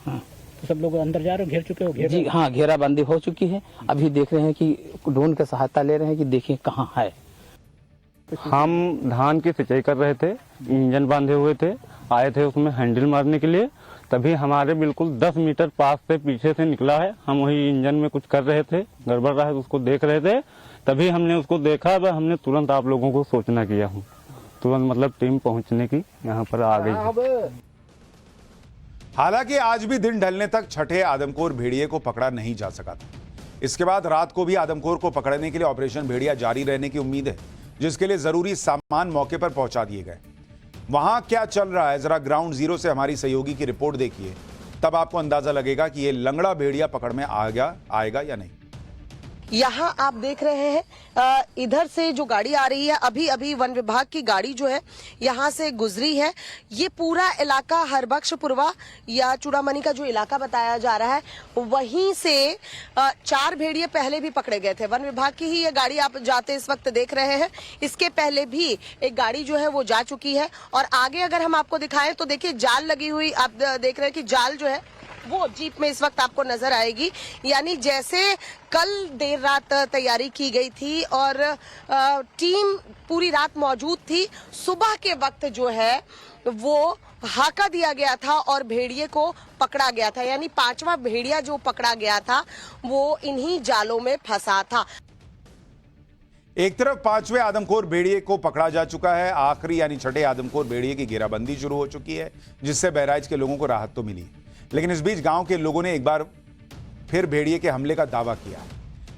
हाँ। तो सब लोग अंदर जा रहे हो, घेर चुके हो? जी हाँ, घेराबंदी हो चुकी है। अभी देख रहे हैं कि ड्रोन की सहायता ले रहे हैं कि देखिए कहाँ है। हम धान की सिंचाई कर रहे थे, इंजन बांधे हुए थे, आए थे उसमें हैंडल मारने के लिए, तभी हमारे बिल्कुल 10 मीटर पास से पीछे से निकला है। हम वही इंजन में कुछ कर रहे थे, गड़बड़ रहा है तो उसको देख रहे थे, तभी हमने उसको देखा। हमने तुरंत आप लोगों को सूचना किया हूँ, तुरंत मतलब टीम पहुंचने की यहाँ पर आ गई। हालांकि आज भी दिन ढलने तक छठे आदमखोर भेड़िए को पकड़ा नहीं जा सका था। इसके बाद रात को भी आदमखोर को पकड़ने के लिए ऑपरेशन भेड़िया जारी रहने की उम्मीद है, जिसके लिए जरूरी सामान मौके पर पहुंचा दिए गए। वहां क्या चल रहा है, जरा ग्राउंड जीरो से हमारी सहयोगी की रिपोर्ट देखिए, तब आपको अंदाजा लगेगा कि ये लंगड़ा भेड़िया पकड़ में आएगा या नहीं। यहाँ आप देख रहे हैं इधर से जो गाड़ी आ रही है, अभी अभी वन विभाग की गाड़ी जो है यहाँ से गुजरी है। ये पूरा इलाका हरबख्शपुरवा या चूड़ामणि का जो इलाका बताया जा रहा है, वहीं से 4 भेड़िए पहले भी पकड़े गए थे। वन विभाग की ही ये गाड़ी आप जाते इस वक्त देख रहे हैं। इसके पहले भी एक गाड़ी जो है वो जा चुकी है। और आगे अगर हम आपको दिखाएं तो देखिए जाल लगी हुई आप देख रहे हैं कि जाल जो है वो जीप में इस वक्त आपको नजर आएगी। यानी जैसे कल देर रात तैयारी की गई थी और टीम पूरी रात मौजूद थी, सुबह के वक्त जो है वो हाका दिया गया था और भेड़िए को पकड़ा गया था। यानी 5वां भेड़िया जो पकड़ा गया था वो इन्हीं जालों में फंसा था। एक तरफ 5वें आदमखोर भेड़िए को पकड़ा जा चुका है, आखिरी यानी छठे आदमखोर भेड़िए की घेराबंदी शुरू हो चुकी है, जिससे बहराइच के लोगों को राहत तो मिली। लेकिन इस बीच गांव के लोगों ने एक बार फिर भेड़िए के हमले का दावा किया।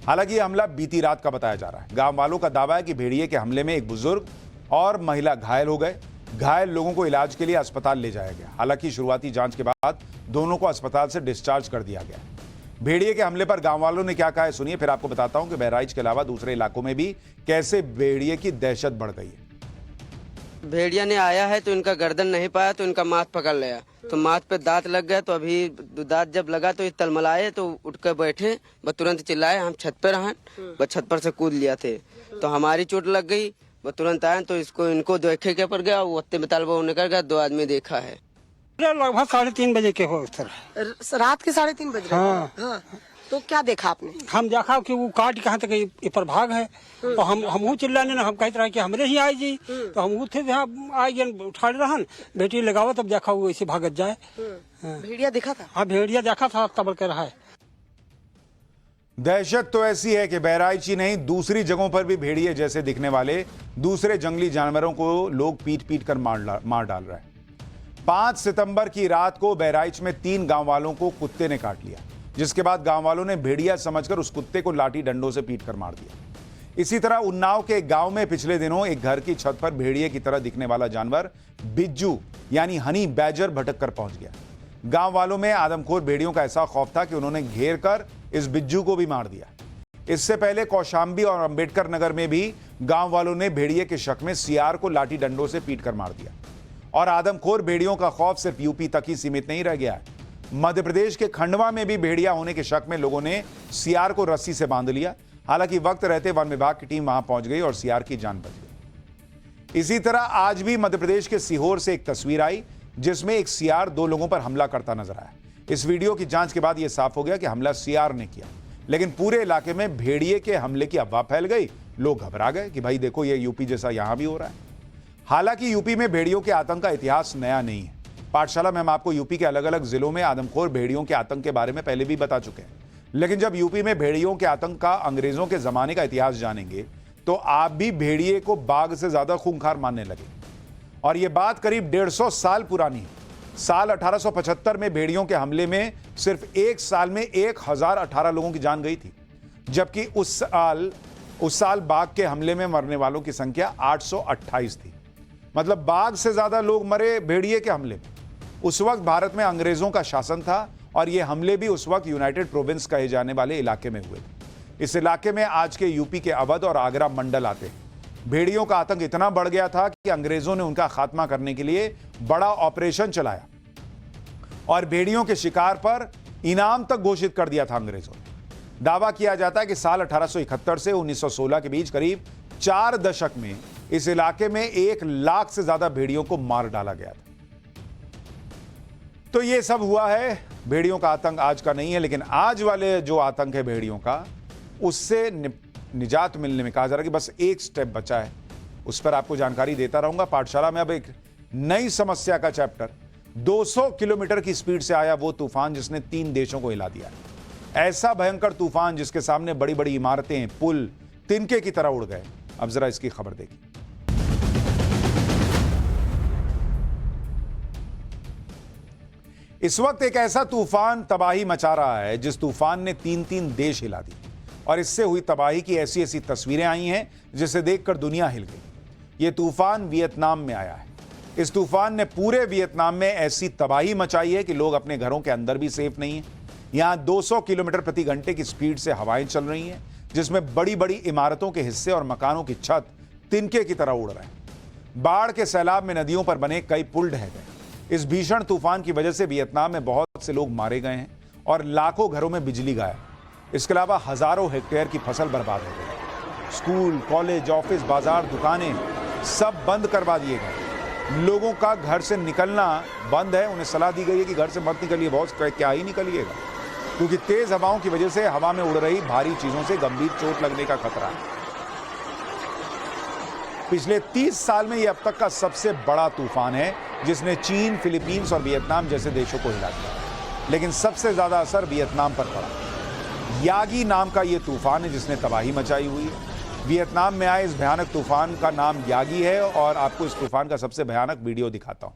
हालांकि यह हमला बीती रात का बताया जा रहा है। गांव वालों का दावा है कि भेड़िए के हमले में एक बुजुर्ग और महिला घायल हो गए। घायल लोगों को इलाज के लिए अस्पताल ले जाया गया। हालांकि शुरुआती जांच के बाद दोनों को अस्पताल से डिस्चार्ज कर दिया गया। भेड़िए के हमले पर गांव वालों ने क्या कहा है सुनिए, फिर आपको बताता हूं कि बहराइच के अलावा दूसरे इलाकों में भी कैसे भेड़िए की दहशत बढ़ गई है। भेड़िया ने आया है तो इनका गर्दन नहीं पाया तो इनका माथ पकड़ लिया, तो माथ पे दांत लग गया। तो अभी दांत जब लगा तो ये तलमलाए तो उठ कर बैठे, बस तुरंत चिल्लाए। हम छत पे रहे, बस छत पर से कूद लिया थे तो हमारी चोट लग गई। बस तुरंत आए तो इनको देखे के पर गया, वो उत्ते में तालबा निकल गया। 2 आदमी देखा है। लगभग 3:30 बजे के हो रात के 3:30 बजे। हाँ। तो क्या देखा आपने? हम देखा कि वो काट कहाँ तक पर भाग है और हम चिल्लाने ना, हम कहते रहे कि हमरे ही आए जी। तो हम थे यहाँ आए गए, उठा रहन बेटी लगावा, तब देखा वो ऐसे भागत जाए। भेड़िया देखा था? हाँ भेड़िया देखा था, तब कर रहा है। दहशत तो ऐसी है कि बहराइच ही नहीं, दूसरी जगहों पर भी भेड़िए जैसे दिखने वाले दूसरे जंगली जानवरों को लोग पीट पीट कर मार डाल रहे हैं। 5 सितंबर की रात को बहराइच में 3 गांव वालों को कुत्ते ने काट लिया, जिसके बाद गांव वालों ने भेड़िया समझकर उस कुत्ते को लाठी डंडों से पीट कर मार दिया। इसी तरह उन्नाव के एक गांव में पिछले दिनों एक घर की छत पर भेड़िए की तरह दिखने वाला जानवर बिज्जू यानी हनी बैजर भटक कर पहुंच गया। गांव वालों में आदमखोर भेड़ियों का ऐसा खौफ था कि उन्होंने घेर कर इस बिज्जू को भी मार दिया। इससे पहले कौशाम्बी और अंबेडकर नगर में भी गांव वालों ने भेड़िए के शक में सियार को लाठी डंडों से पीट कर मार दिया। और आदमखोर भेड़ियों का खौफ सिर्फ यूपी तक ही सीमित नहीं रह गया है। मध्य प्रदेश के खंडवा में भी भेड़िया होने के शक में लोगों ने सियार को रस्सी से बांध लिया। हालांकि वक्त रहते वन विभाग की टीम वहां पहुंच गई और सियार की जान बच गई। इसी तरह आज भी मध्य प्रदेश के सीहोर से एक तस्वीर आई जिसमें एक सियार 2 लोगों पर हमला करता नजर आया। इस वीडियो की जांच के बाद यह साफ हो गया कि हमला सियार ने किया, लेकिन पूरे इलाके में भेड़िए के हमले की अफवाह फैल गई। लोग घबरा गए कि भाई देखो ये यूपी जैसा यहां भी हो रहा है। हालांकि यूपी में भेड़ियों के आतंक का इतिहास नया नहीं है। पाठशाला में हम आपको यूपी के अलग अलग जिलों में आदमखोर भेड़ियों के आतंक के बारे में पहले भी बता चुके हैं। लेकिन जब यूपी में भेड़ियों के आतंक का अंग्रेजों के जमाने का इतिहास जानेंगे तो आप भी भेड़िए को बाघ से ज्यादा खूंखार मानने लगे। और यह बात करीब 150 साल पुरानी है। साल 1875 में भेड़ियों के हमले में सिर्फ 1 साल में 1018 लोगों की जान गई थी, जबकि उस साल बाघ के हमले में मरने वालों की संख्या 828 थी। मतलब बाघ से ज्यादा लोग मरे भेड़िए के हमले में। उस वक्त भारत में अंग्रेजों का शासन था और ये हमले भी उस वक्त यूनाइटेड प्रोविंस कहे जाने वाले इलाके में हुए थे। इस इलाके में आज के यूपी के अवध और आगरा मंडल आते हैं। भेड़ियों का आतंक इतना बढ़ गया था कि अंग्रेजों ने उनका खात्मा करने के लिए बड़ा ऑपरेशन चलाया और भेड़ियों के शिकार पर इनाम तक घोषित कर दिया था अंग्रेजों ने। दावा किया जाता है कि साल 1871 से 1916 के बीच करीब 4 दशक में इस इलाके में 1 लाख से ज्यादा भेड़ियों को मार डाला गया था। तो ये सब हुआ है। भेड़ियों का आतंक आज का नहीं है, लेकिन आज वाले जो आतंक है भेड़ियों का, उससे निजात मिलने में कहा जा रहा है कि बस एक स्टेप बचा है। उस पर आपको जानकारी देता रहूंगा। पाठशाला में अब एक नई समस्या का चैप्टर 200 किलोमीटर की स्पीड से आया वो तूफान जिसने 3 देशों को हिला दिया। ऐसा भयंकर तूफान जिसके सामने बड़ी बड़ी इमारतें, पुल तिनके की तरह उड़ गए। अब जरा इसकी खबर देखिए। इस वक्त एक ऐसा तूफान तबाही मचा रहा है जिस तूफान ने 3 देश हिला दी और इससे हुई तबाही की ऐसी ऐसी तस्वीरें आई हैं जिसे देखकर दुनिया हिल गई। यह तूफान वियतनाम में आया है। इस तूफान ने पूरे वियतनाम में ऐसी तबाही मचाई है कि लोग अपने घरों के अंदर भी सेफ नहीं है। यहां 200 किलोमीटर प्रति घंटे की स्पीड से हवाएं चल रही हैं जिसमें बड़ी बड़ी इमारतों के हिस्से और मकानों की छत तिनके की तरह उड़ रहे हैं। बाढ़ के सैलाब में नदियों पर बने कई पुल ढह गए। इस भीषण तूफान की वजह से वियतनाम में बहुत से लोग मारे गए हैं और लाखों घरों में बिजली गायब। इसके अलावा हजारों हेक्टेयर की फसल बर्बाद हो गई। स्कूल, कॉलेज, ऑफिस, बाजार, दुकानें सब बंद करवा दिए गए। लोगों का घर से निकलना बंद है। उन्हें सलाह दी गई है कि घर से मत निकलिए, बहुत क्या ही निकलिएगा, क्योंकि तेज हवाओं की वजह से हवा में उड़ रही भारी चीजों से गंभीर चोट लगने का खतरा है। पिछले 30 साल में यह अब तक का सबसे बड़ा तूफान है जिसने चीन, फिलीपींस और वियतनाम जैसे देशों को हिला दिया, लेकिन सबसे ज्यादा असर वियतनाम पर पड़ा। यागी नाम का यह तूफान है जिसने तबाही मचाई हुई है। वियतनाम में आए इस भयानक तूफान का नाम यागी है और आपको इस तूफान का सबसे भयानक वीडियो दिखाता हूं।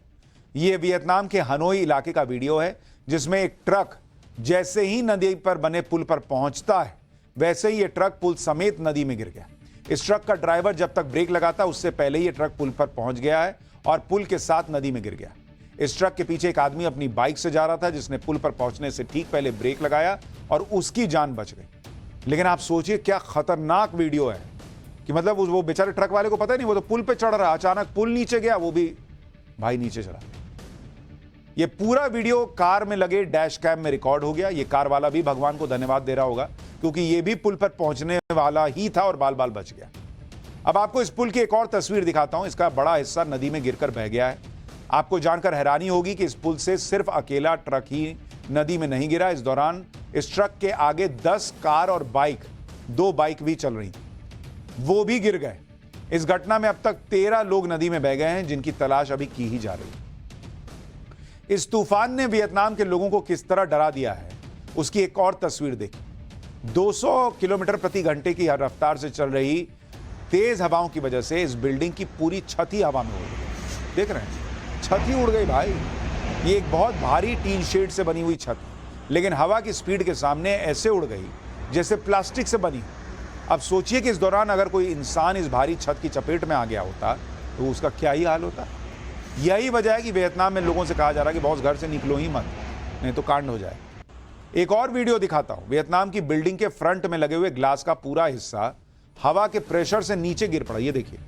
यह वियतनाम के हनोई इलाके का वीडियो है जिसमें एक ट्रक जैसे ही नदी पर बने पुल पर पहुंचता है वैसे ही यह ट्रक पुल समेत नदी में गिर गया। इस ट्रक का ड्राइवर जब तक ब्रेक लगाता उससे पहले ही यह ट्रक पुल पर पहुंच गया है और पुल के साथ नदी में गिर गया। इस ट्रक के पीछे एक आदमी अपनी बाइक से जा रहा था जिसने पुल पर पहुंचने से ठीक पहले ब्रेक लगाया और उसकी जान बच गई। लेकिन आप सोचिए क्या खतरनाक वीडियो है कि मतलब वो बेचारे ट्रक वाले को पता नहीं, वो तो पुल पे चढ़ रहा, अचानक पुल नीचे गया, वो भी भाई नीचे चला। ये पूरा वीडियो कार में लगे डैश कैम में रिकॉर्ड हो गया। ये कार वाला भी भगवान को धन्यवाद दे रहा होगा क्योंकि ये भी पुल पर पहुंचने वाला ही था और बाल बाल बच गया। अब आपको इस पुल की एक और तस्वीर दिखाता हूं। इसका बड़ा हिस्सा नदी में गिरकर बह गया है। आपको जानकर हैरानी होगी कि इस पुल से सिर्फ अकेला ट्रक ही नदी में नहीं गिरा। इस दौरान इस ट्रक के आगे 10 कार और बाइक, 2 बाइक भी चल रही थी, वो भी गिर गए। इस घटना में अब तक 13 लोग नदी में बह गए हैं जिनकी तलाश अभी की ही जा रही है। इस तूफान ने वियतनाम के लोगों को किस तरह डरा दिया है उसकी एक और तस्वीर देखिए। 200 किलोमीटर प्रति घंटे की रफ्तार से चल रही तेज हवाओं की वजह से इस बिल्डिंग की पूरी छत ही हवा में उड़ गई। देख रहे हैं, छत ही उड़ गई भाई। ये एक बहुत भारी टीन शेड से बनी हुई छत, लेकिन हवा की स्पीड के सामने ऐसे उड़ गई जैसे प्लास्टिक से बनी। अब सोचिए कि इस दौरान अगर कोई इंसान इस भारी छत की चपेट में आ गया होता तो उसका क्या ही हाल होता। यही वजह है कि वियतनाम में लोगों से कहा जा रहा है कि बॉस घर से निकलो ही मत, नहीं तो कांड हो जाए। एक और वीडियो दिखाता हूं। वियतनाम की बिल्डिंग के फ्रंट में लगे हुए ग्लास का पूरा हिस्सा हवा के प्रेशर से नीचे गिर पड़ा। ये देखिए,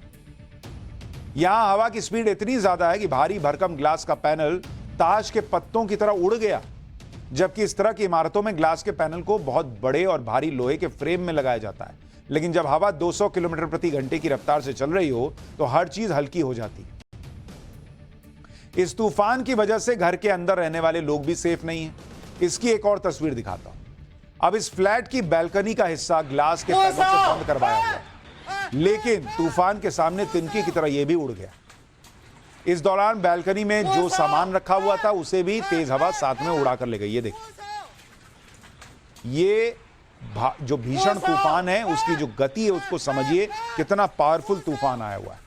यहां हवा की स्पीड इतनी ज्यादा है कि भारी भरकम ग्लास का पैनल ताश के पत्तों की तरह उड़ गया। जबकि इस तरह की इमारतों में ग्लास के पैनल को बहुत बड़े और भारी लोहे के फ्रेम में लगाया जाता है, लेकिन जब हवा 200 किलोमीटर प्रति घंटे की रफ्तार से चल रही हो तो हर चीज हल्की हो जाती है। इस तूफान की वजह से घर के अंदर रहने वाले लोग भी सेफ नहीं हैं। इसकी एक और तस्वीर दिखाता हूं। अब इस फ्लैट की बैल्कनी का हिस्सा ग्लास के पैनल से बंद करवाया हुआ है, लेकिन तूफान के सामने तिनके की तरह यह भी उड़ गया। इस दौरान बैल्कनी में जो सामान रखा हुआ था उसे भी तेज हवा साथ में उड़ा कर ले गई। ये देखिए, ये जो भीषण तूफान है उसकी जो गति है उसको समझिए कितना पावरफुल तूफान आया हुआ है।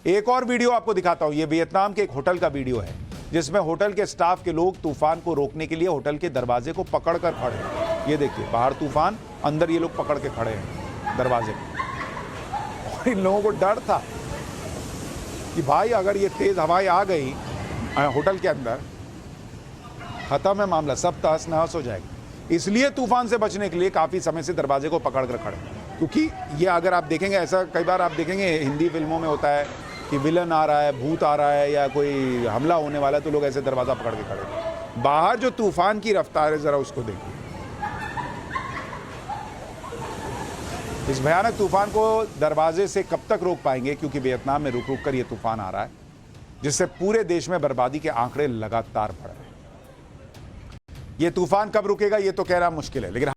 एक और वीडियो आपको दिखाता हूं। यह वियतनाम के एक होटल का वीडियो है जिसमें होटल के स्टाफ के लोग तूफान को रोकने के लिए होटल के दरवाजे को पकड़कर खड़े हैं। ये देखिए, बाहर तूफान, अंदर ये लोग पकड़ के खड़े हैं दरवाजे पे। और इन लोगों को डर था कि भाई अगर ये तेज हवाएं आ गई होटल के अंदर, खत्म है मामला, सब तहस नहस हो जाएगा। इसलिए तूफान से बचने के लिए काफी समय से दरवाजे को पकड़ कर खड़े, क्योंकि ये अगर आप देखेंगे, ऐसा कई बार आप देखेंगे हिंदी फिल्मों में होता है कि विलन आ रहा है, भूत आ रहा है या कोई हमला होने वाला है तो लोग ऐसे दरवाजा पकड़ के खड़े हैं। बाहर जो तूफान की रफ्तार है जरा उसको देखिए। इस भयानक तूफान को दरवाजे से कब तक रोक पाएंगे, क्योंकि वियतनाम में रुक रुक कर ये तूफान आ रहा है जिससे पूरे देश में बर्बादी के आंकड़े लगातार बढ़ रहे हैं। ये तूफान कब रुकेगा ये तो कहना मुश्किल है, लेकिन